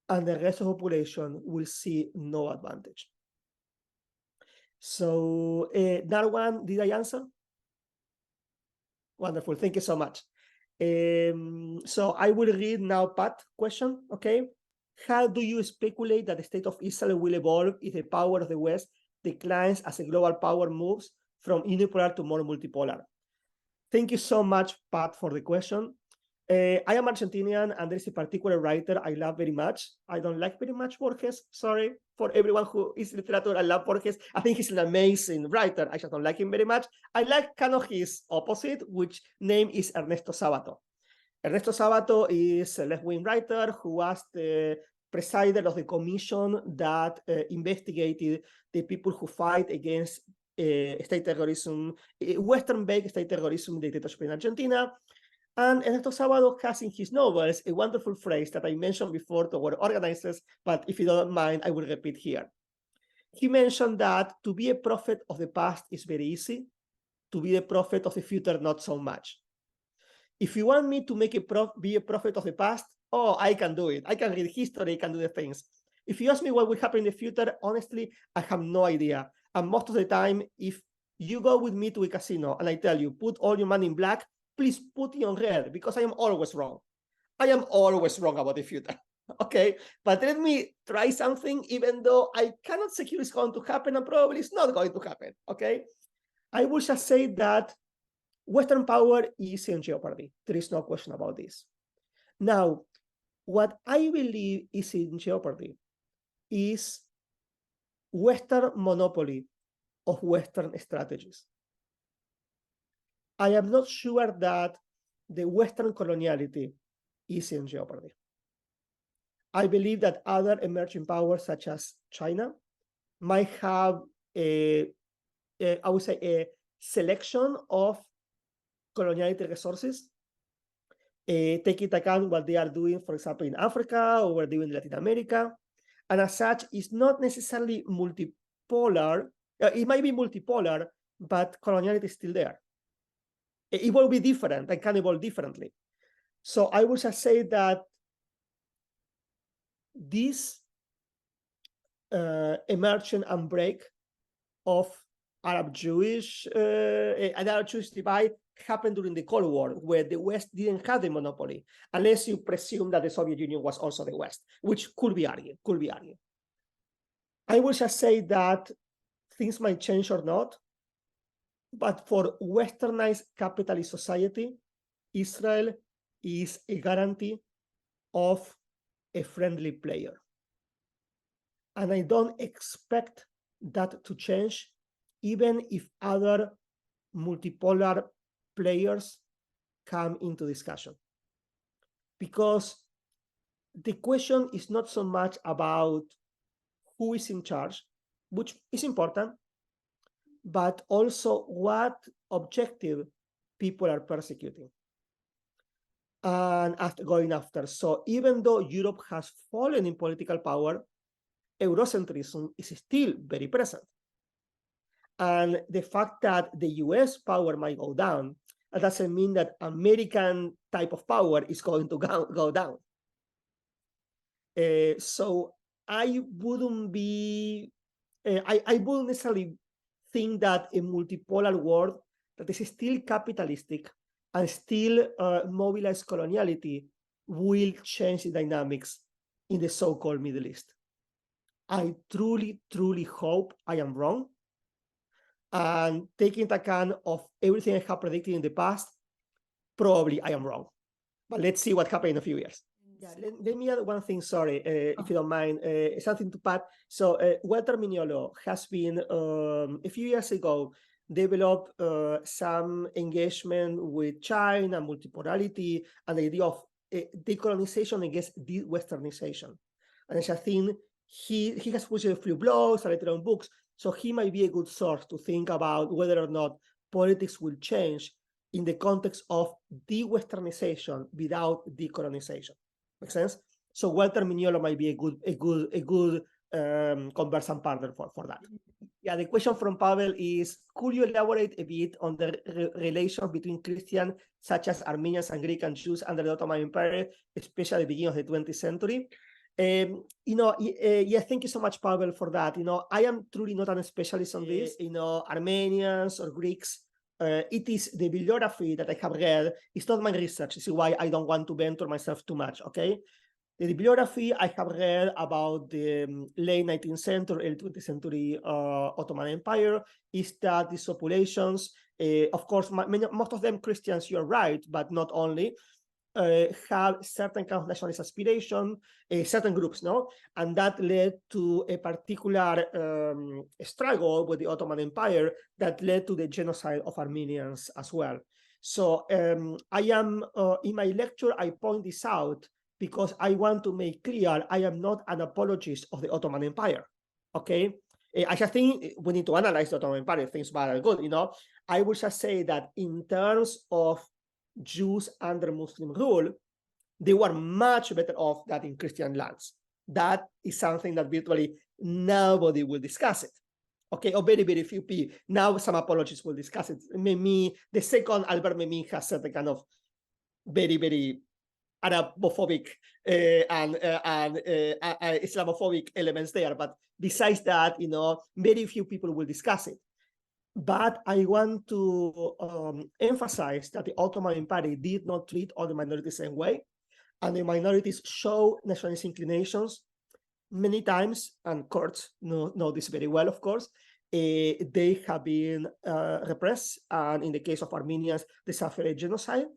and the rest of the population will see no advantage. So, Narwan, did I answer? Wonderful, thank you so much. So I will read now Pat's question, okay? How do you speculate that the state of Israel will evolve if the power of the West declines as a global power moves from unipolar to more multipolar? Thank you so much, Pat, for the question. I am Argentinian, and there is a particular writer I love very much. I don't like very much Borges. Sorry for everyone who is literature. I love Borges. I think he's an amazing writer. I just don't like him very much. I like kind of his opposite, which name is Ernesto Sábato. Ernesto Sábato is a left-wing writer who was the presider of the commission that investigated the people who fight against state terrorism, Western-based state terrorism dictatorship in Argentina. And Ernesto Sábato has in his novels a wonderful phrase that I mentioned before to our organizers, but if you don't mind, I will repeat here. He mentioned that to be a prophet of the past is very easy, to be a prophet of the future, not so much. If you want me to be a prophet of the past, oh, I can do it. I can read history, I can do the things. If you ask me what will happen in the future, honestly, I have no idea. And most of the time, if you go with me to a casino and I tell you, put all your money in black, please put it on red, because I am always wrong. I am always wrong about the future, okay? But let me try something, even though I cannot secure it's going to happen, and probably it's not going to happen, okay? I will just say that Western power is in jeopardy. There is no question about this. Now, what I believe is in jeopardy is Western monopoly of Western strategies. I am not sure that the Western coloniality is in jeopardy. I believe that other emerging powers, such as China, might have I would say, a selection of coloniality resources, take into account what they are doing, for example, in Africa or what they're doing in Latin America. And as such, it's not necessarily multipolar. It might be multipolar, but coloniality is still there. It will be different and can evolve differently. So I would just say that this emergence and break of Arab-Jewish and Arab-Jewish divide happened during the Cold War, where the West didn't have the monopoly, unless you presume that the Soviet Union was also the West, which could be argued. I will just say that things might change or not, but for Westernized capitalist society, Israel is a guarantee of a friendly player. And I don't expect that to change, even if other multipolar players come into discussion. Because the question is not so much about who is in charge, which is important, but also what objective people are persecuting and going after. So even though Europe has fallen in political power, Eurocentrism is still very present. And the fact that the US power might go down, that doesn't mean that American type of power is going to go down. So I wouldn't be, I wouldn't necessarily think that a multipolar world that is still capitalistic and still mobilized coloniality will change the dynamics in the so-called Middle East. I truly, truly hope I am wrong. And taking into account of everything I have predicted in the past, probably I am wrong. But let's see what happens in a few years. Yeah, let me add one thing, sorry, if you don't mind, something to Pat. So Walter Mignolo has been, a few years ago, developed some engagement with China, multipolarity, and the idea of decolonization against de-Westernization. And I think he has published a few blogs and later on books, so he might be a good source to think about whether or not politics will change in the context of de-Westernization without decolonization. Make sense? So Walter Mignolo might be a good conversant partner for that. Yeah, the question from Pavel is, could you elaborate a bit on the relation between Christians such as Armenians and Greek and Jews under the Ottoman Empire, especially at the beginning of the 20th century? Yeah, thank you so much, Pavel, for that. I am truly not an specialist on this. Armenians or Greeks, it is the bibliography that I have read. It's not my research. This is why I don't want to venture myself too much, okay? The bibliography I have read about the late 19th century, early 20th century Ottoman Empire is that these populations, of course, most of them Christians, you're right, but not only, have certain kind of nationalist aspiration, certain groups, no? And that led to a particular struggle with the Ottoman Empire that led to the genocide of Armenians as well. So I am, in my lecture, I point this out because I want to make clear I am not an apologist of the Ottoman Empire, okay? I just think we need to analyze the Ottoman Empire, things bad and good, I would just say that in terms of Jews under Muslim rule, they were much better off than in Christian lands. That is something that virtually nobody will discuss it. Okay, or very, very few people. Now some apologists will discuss it. Memmi, the second Albert Memmi has certain kind of very, very Arabophobic and Islamophobic elements there. But besides that, very few people will discuss it. But I want to emphasize that the Ottoman Empire did not treat all the minorities the same way. And the minorities show nationalist inclinations many times, and courts know this very well, of course. They have been repressed, and in the case of Armenians, they suffered a genocide.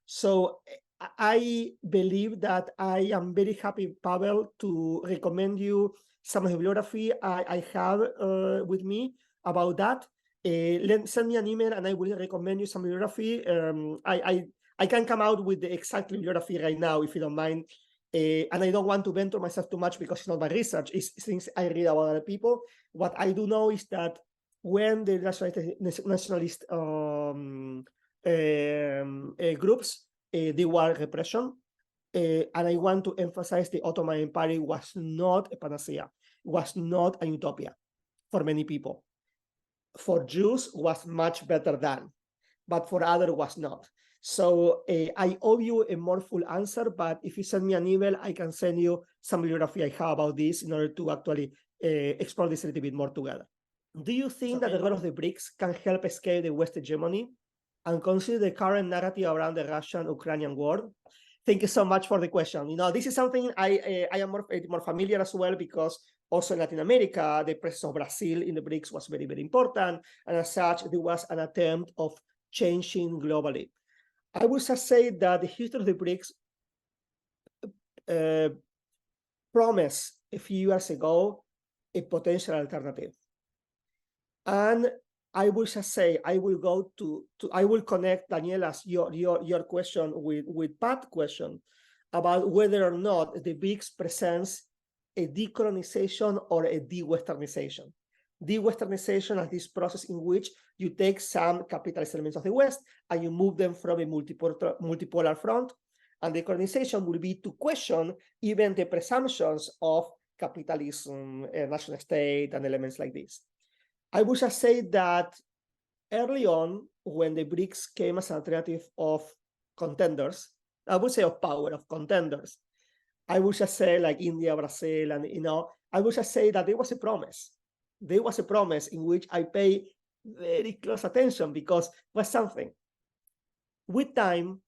So I believe that I am very happy, Pavel, to recommend you some bibliography I have with me about that. Send me an email and I will recommend you some bibliography. I can come out with the exact bibliography right now, if you don't mind. And I don't want to venture myself too much because it's not my research, it's things I read about other people. What I do know is that when the nationalist groups, they were repression. And I want to emphasize the Ottoman Empire was not a panacea, was not a utopia for many people. For Jews, was much better than. but for others was not. So I owe you a more full answer, but if you send me an email, I can send you some bibliography I have about this in order to actually explore this a little bit more together. Do you think that the role of the BRICS can help escape the West hegemony and consider the current narrative around the Russian-Ukrainian war? Thank you so much for the question. You know, this is something I am more familiar as well, because also in Latin America, the presence of Brazil in the BRICS was very, very important. And as such, there was an attempt of changing globally. I would just say that the history of the BRICS promised a few years ago a potential alternative. And I will just say, I will connect Daniela's your question with Pat's question about whether or not the BRICS presents a decolonization or a de-Westernization. De-Westernization is this process in which you take some capitalist elements of the West and you move them from a multipolar front, and decolonization will be to question even the presumptions of capitalism, national state, and elements like this. I would just say that early on, when the BRICS came as an alternative of contenders, I would say of power, of contenders, I would just say like India, Brazil, and I would just say that there was a promise. There was a promise in which I pay very close attention, because it was something. With time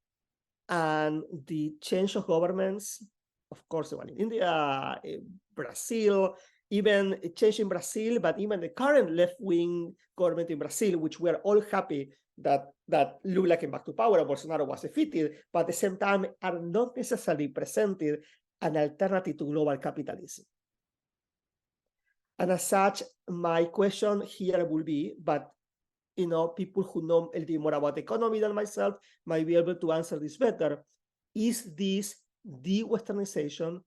and the change of governments, of course, the one in India, Brazil, even a change in Brazil, but even the current left-wing government in Brazil, which we are all happy that Lula came back to power, Bolsonaro was defeated, but at the same time are not necessarily presented an alternative to global capitalism. And as such, my question here will be, but people who know a little more about economy than myself might be able to answer this better. Is this de-Westernization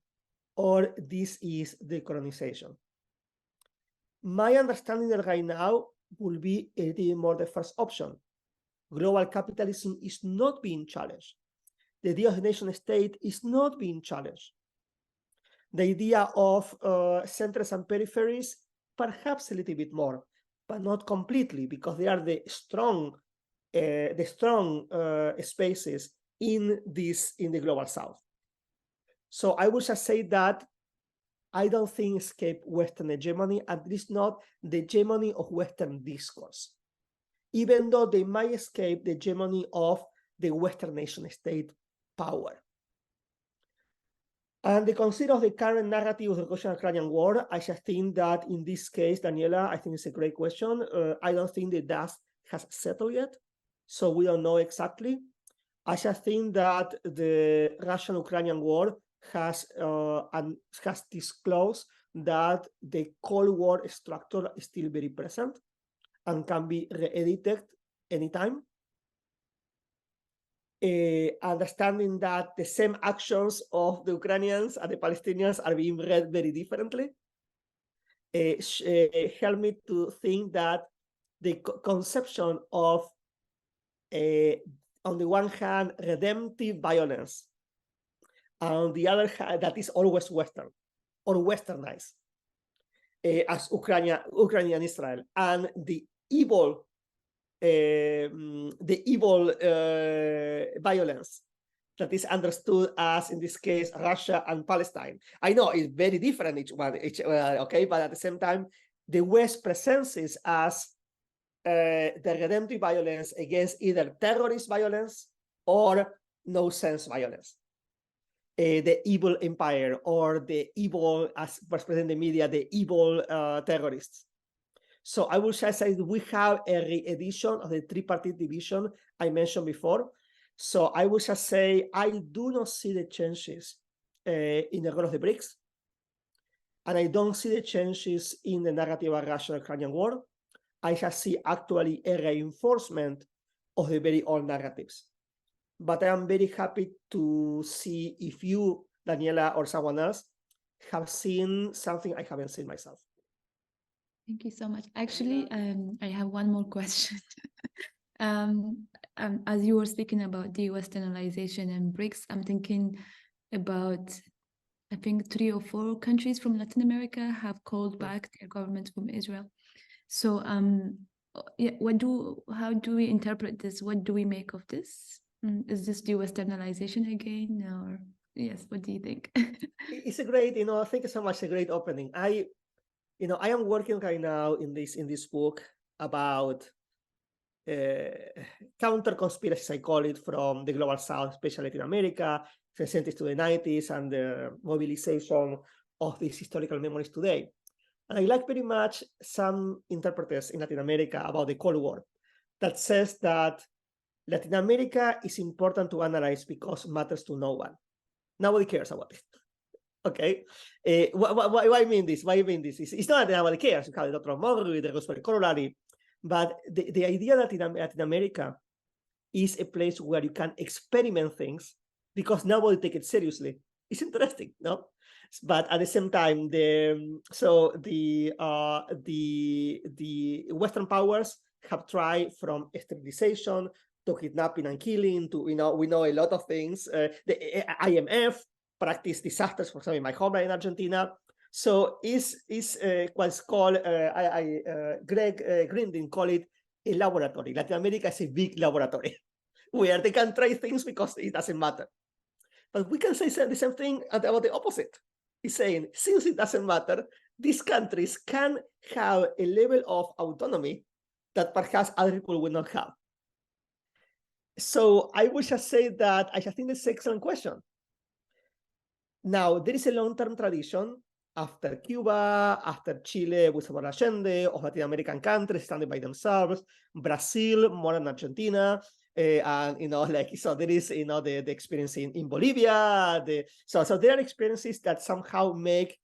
or this is decolonization? My understanding right now will be a little more the first option. Global capitalism is not being challenged. The idea of the nation state is not being challenged. The idea of centers and peripheries, perhaps a little bit more, but not completely, because they are the strong spaces in the global South. So I would just say that I don't think escape Western hegemony, at least not the hegemony of Western discourse, even though they might escape the hegemony of the Western nation state power. And the consider of the current narrative of the Russian-Ukrainian war, I just think that in this case, Daniela, I think it's a great question. I don't think the dust has settled yet, so we don't know exactly. I just think that the Russian-Ukrainian war has disclosed that the Cold War structure is still very present and can be re-edited anytime. Understanding that the same actions of the Ukrainians and the Palestinians are being read very differently, help me to think that the conception of, on the one hand, redemptive violence, on the other hand, that is always Western or Westernized, as Ukraine and Israel, and the evil violence that is understood as, in this case, Russia and Palestine. I know it's very different each one, okay, but at the same time, the West presents it as the redemptive violence against either terrorist violence or no-sense violence. The evil empire, or the evil, as was presented in the media, the evil terrorists. So I will just say we have a re-edition of the tripartite division I mentioned before. So I will just say I do not see the changes in the role of the BRICS, and I don't see the changes in the narrative of Russian-Ukrainian war. I just see actually a reinforcement of the very old narratives. But I am very happy to see if you, Daniela, or someone else have seen something I haven't seen myself. Thank you so much. Actually, I have one more question. As you were speaking about de-Westernization and BRICS, I'm thinking about, I think 3 or 4 countries from Latin America have called back their government from Israel. So yeah, how do we interpret this? What do we make of this? Is this due westernization again, or yes, what do you think? It's a great, thank you so much. A great opening. I am working right now in this book about counter conspiracies, I call it, from the global south, especially Latin America, from the 70s to the 90s, and the mobilization of these historical memories today. And I like very much some interpreters in Latin America about the Cold War that says that Latin America is important to analyze because it matters to no one. Nobody cares about it. Okay, why I mean this? Why I mean this? It's not that nobody cares. You have the doctrine of Monroe, the Roosevelt Corollary, but the idea that Latin America is a place where you can experiment things because nobody takes it seriously. It's interesting, no? But at the same time, the Western powers have tried from sterilization to kidnapping and killing to we know a lot of things. The IMF practice disasters, for example, in my homeland in Argentina. So is what's called Greg Grindin call it a laboratory. Latin America is a big laboratory where they can try things because it doesn't matter. But we can say the same thing about the opposite. It's saying, since it doesn't matter, these countries can have a level of autonomy that perhaps other people will not have. So I would just say that I just think it's an excellent question. Now, there is a long-term tradition after Cuba, after Chile with Salvador Allende, of Latin American countries standing by themselves, Brazil, more than Argentina, and so there is the experience in Bolivia. So there are experiences that somehow make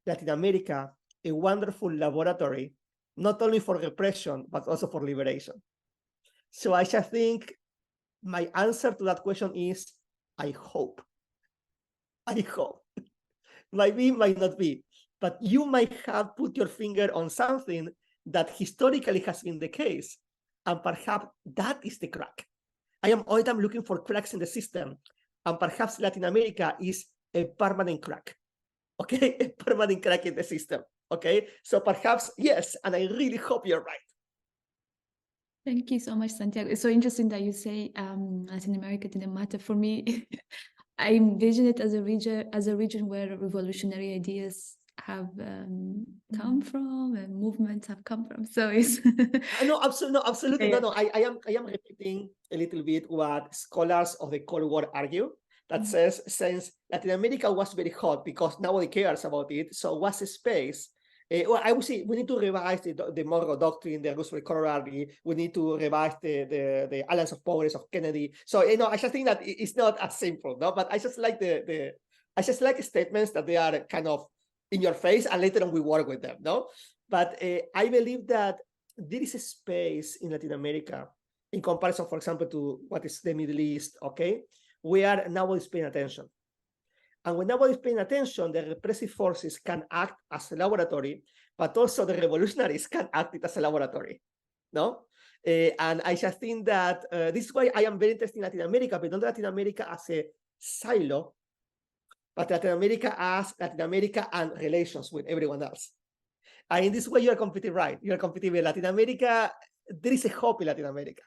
Latin America a wonderful laboratory, not only for repression but also for liberation. So I just think my answer to that question is I hope. I hope. Might be, might not be, but you might have put your finger on something that historically has been the case, and perhaps that is the crack. I am all the time looking for cracks in the system, and perhaps Latin America is a permanent crack, okay? A permanent crack in the system, okay? So perhaps, yes, and I really hope you're right. Thank you so much, Santiago. It's so interesting that you say Latin America didn't matter. For me, I envision it as a region where revolutionary ideas have come from and movements have come from. So it's No, absolutely. Yeah. No. I am repeating a little bit what scholars of the Cold War argue. That says since Latin America was very hot because nobody cares about it, so what's a space? Well, I would say we need to revise the Monroe Doctrine, the Roosevelt Corollary. We need to revise the Alliance of Powers of Kennedy. So I just think that it's not as simple, no. But I just like I just like statements that they are kind of in your face, and later on we work with them, no. But I believe that there is a space in Latin America in comparison, for example, to what is the Middle East, okay, where nobody's paying attention. And when nobody's paying attention, the repressive forces can act as a laboratory, but also the revolutionaries can act as a laboratory, no? And I just think that this is why I am very interested in Latin America, but not Latin America as a silo, but Latin America as Latin America and relations with everyone else. And in this way, you are completely right. You are completely with Latin America. There is a hope in Latin America.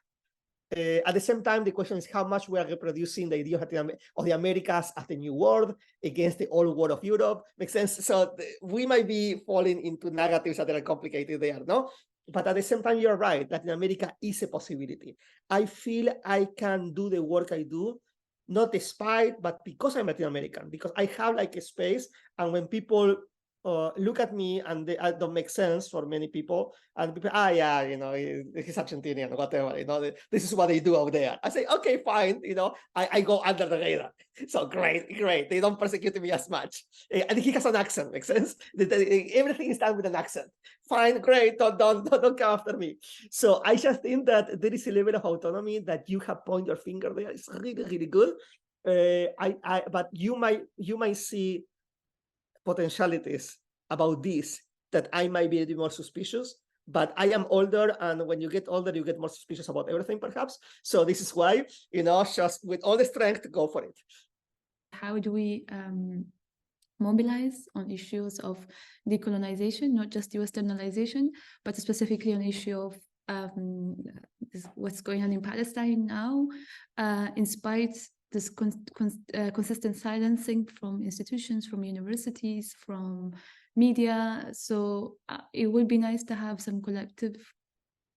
At the same time, the question is how much we are reproducing the idea of the Americas as the new world against the old world of Europe. Makes sense? So we might be falling into narratives that are complicated there, no? But at the same time, you're right. Latin America is a possibility. I feel I can do the work I do, not despite, but because I'm Latin American, because I have like a space. And when people look at me and they don't make sense for many people, and people, yeah, he's Argentinian, whatever, this is what they do out there. I say, okay, fine, I go under the radar. So great, they don't persecute me as much. And he has an accent, makes sense? Everything is done with an accent. Fine, great, don't come after me. So I just think that there is a level of autonomy that you have pointed your finger there. It's really, really good. But you might see potentialities about this that I might be a little more suspicious, but I am older, and when you get older, you get more suspicious about everything, perhaps. So this is why, just with all the strength, go for it. How do we mobilize on issues of decolonization, not just de-Westernization, but specifically on issue of what's going on in Palestine now, in spite this consistent silencing from institutions, from universities, from media. So it would be nice to have some collective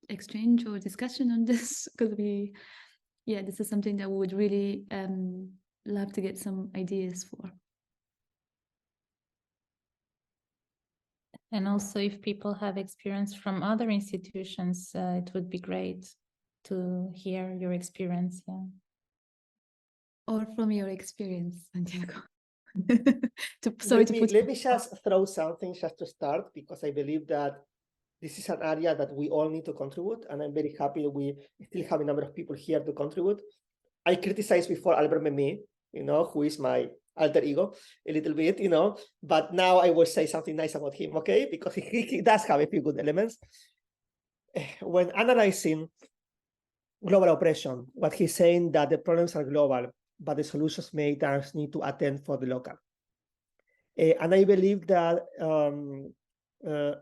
exchange or discussion on this, because this is something that we would really love to get some ideas for. And also, if people have experience from other institutions, it would be great to hear your experience. Yeah. Or from your experience, Santiago. Let me just throw something just to start, because I believe that this is an area that we all need to contribute, and I'm very happy we still have a number of people here to contribute. I criticized before Albert Memmi, who is my alter ego a little bit, but now I will say something nice about him, okay? Because he does have a few good elements. When analyzing global oppression, what he's saying that the problems are global, but the solutions may thus need to attend for the local. And I believe that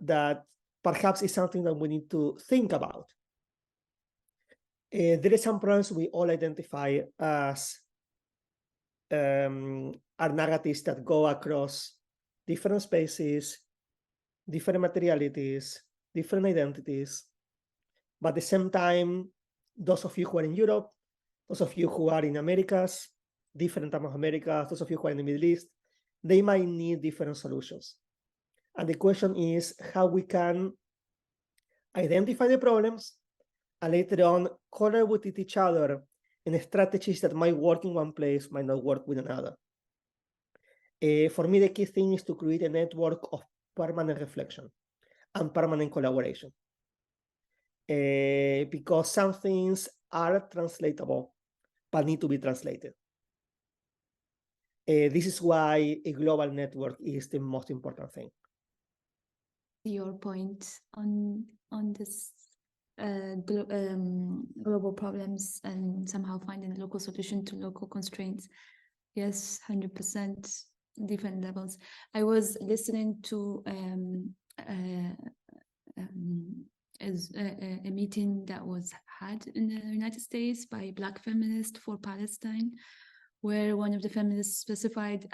that perhaps is something that we need to think about. There are some problems we all identify as are narratives that go across different spaces, different materialities, different identities. But at the same time, those of you who are in Europe, those of you who are in Americas, different time of America, those of you who are in the Middle East, they might need different solutions. And the question is how we can identify the problems and later on collaborate with each other in strategies that might work in one place, might not work with another. For me, the key thing is to create a network of permanent reflection and permanent collaboration. Because some things are translatable, but need to be translated. This is why a global network is the most important thing. Your point on this global problems and somehow finding a local solution to local constraints. Yes, 100%, different levels. I was listening to a meeting that was had in the United States by Black feminists for Palestine, where one of the feminists specified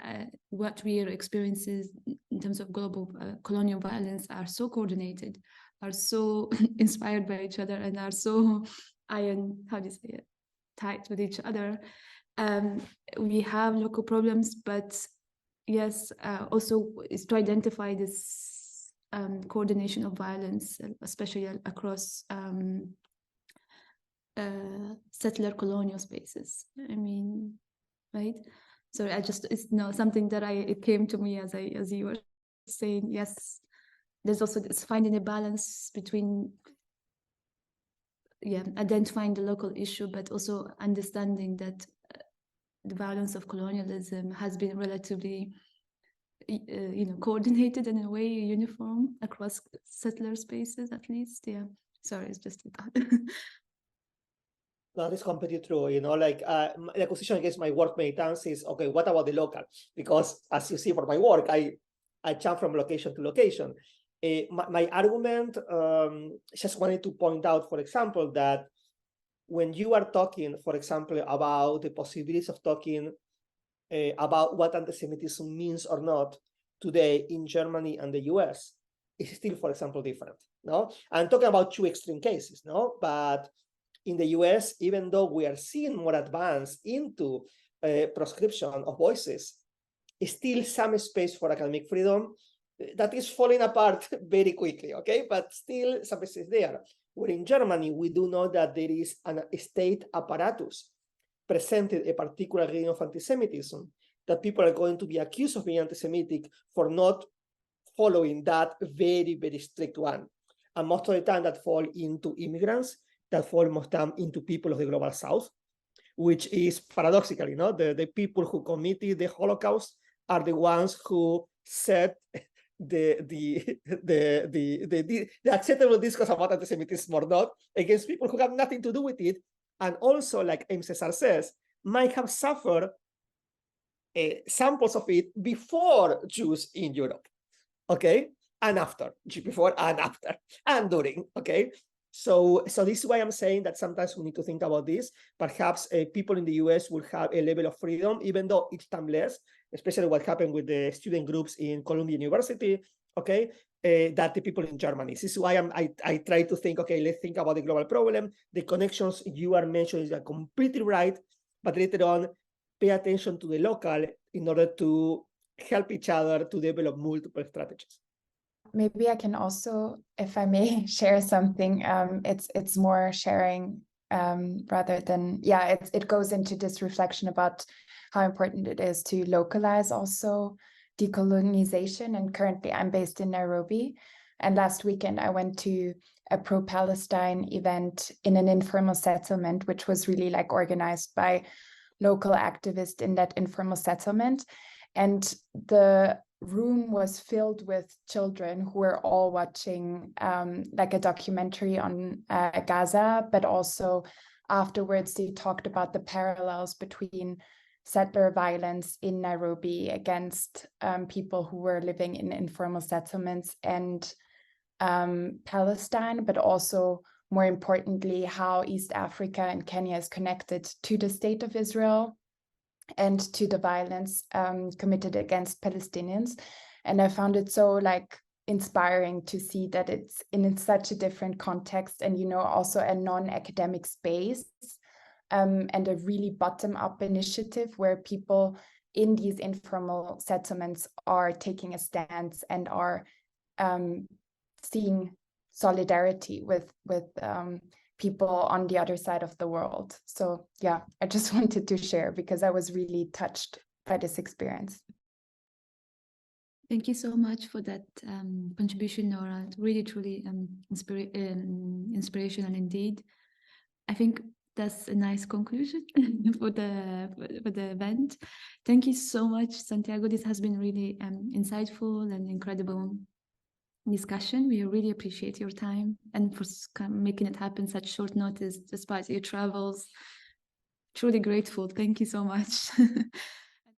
what real experiences in terms of global colonial violence are so coordinated, are so inspired by each other, and are so tight with each other. We have local problems, but yes, also is to identify this coordination of violence, especially across settler-colonial spaces. I mean, right? So it's something that it came to me as you were saying. Yes, there's also this finding a balance between identifying the local issue, but also understanding that the violence of colonialism has been relatively coordinated and in a way uniform across settler spaces, at least. Yeah, sorry, it's just a thought. That is completely true. The accusation against my work many times is, okay, what about the local? Because as you see for my work, I jump from location to location. My argument, just wanted to point out, for example, that when you are talking, for example, about the possibilities of talking about what anti-Semitism means or not today in Germany and the US, it's still, for example, different. No, I'm talking about two extreme cases, no, but in the US, even though we are seeing more advance into proscription of voices, still some space for academic freedom that is falling apart very quickly, okay? But still some space is there. Where in Germany, we do know that there is a state apparatus presented a particular reading of anti-Semitism, that people are going to be accused of being anti-Semitic for not following that very, very strict one. And most of the time that fall into immigrants, that fall most time into people of the global South, which is paradoxically, the people who committed the Holocaust are the ones who set the acceptable discourse about anti-Semitism or not against people who have nothing to do with it, and also, like M. Cesar says, might have suffered samples of it before Jews in Europe, okay, and after, before and after, and during, okay. So this is why I'm saying that sometimes we need to think about this. Perhaps people in the US will have a level of freedom, even though each time less, especially what happened with the student groups in Columbia University, okay, that the people in Germany. This is why I try to think, okay, let's think about the global problem. The connections you are mentioning are completely right, but later on, pay attention to the local in order to help each other to develop multiple strategies. Maybe I can also, if I may, share something. It's more sharing rather than, yeah, it goes into this reflection about how important it is to localize also decolonization. And currently I'm based in Nairobi. And last weekend I went to a pro-Palestine event in an informal settlement, which was really like organized by local activists in that informal settlement. And the room was filled with children who were all watching like a documentary on Gaza, but also afterwards they talked about the parallels between settler violence in Nairobi against people who were living in informal settlements and Palestine, but also more importantly, how East Africa and Kenya is connected to the state of Israel and to the violence committed against Palestinians. And I found it so like inspiring to see that it's in such a different context and, you know, also a non-academic space and a really bottom-up initiative where people in these informal settlements are taking a stance and are seeing solidarity with people on the other side of the world. So yeah, I just wanted to share because I was really touched by this experience. Thank you so much for that contribution, Nora. Really, truly inspirational indeed. I think that's a nice conclusion for the event. Thank you so much, Santiago. This has been really insightful and incredible discussion. We really appreciate your time and for making it happen such short notice despite your travels. Truly grateful. Thank you so much.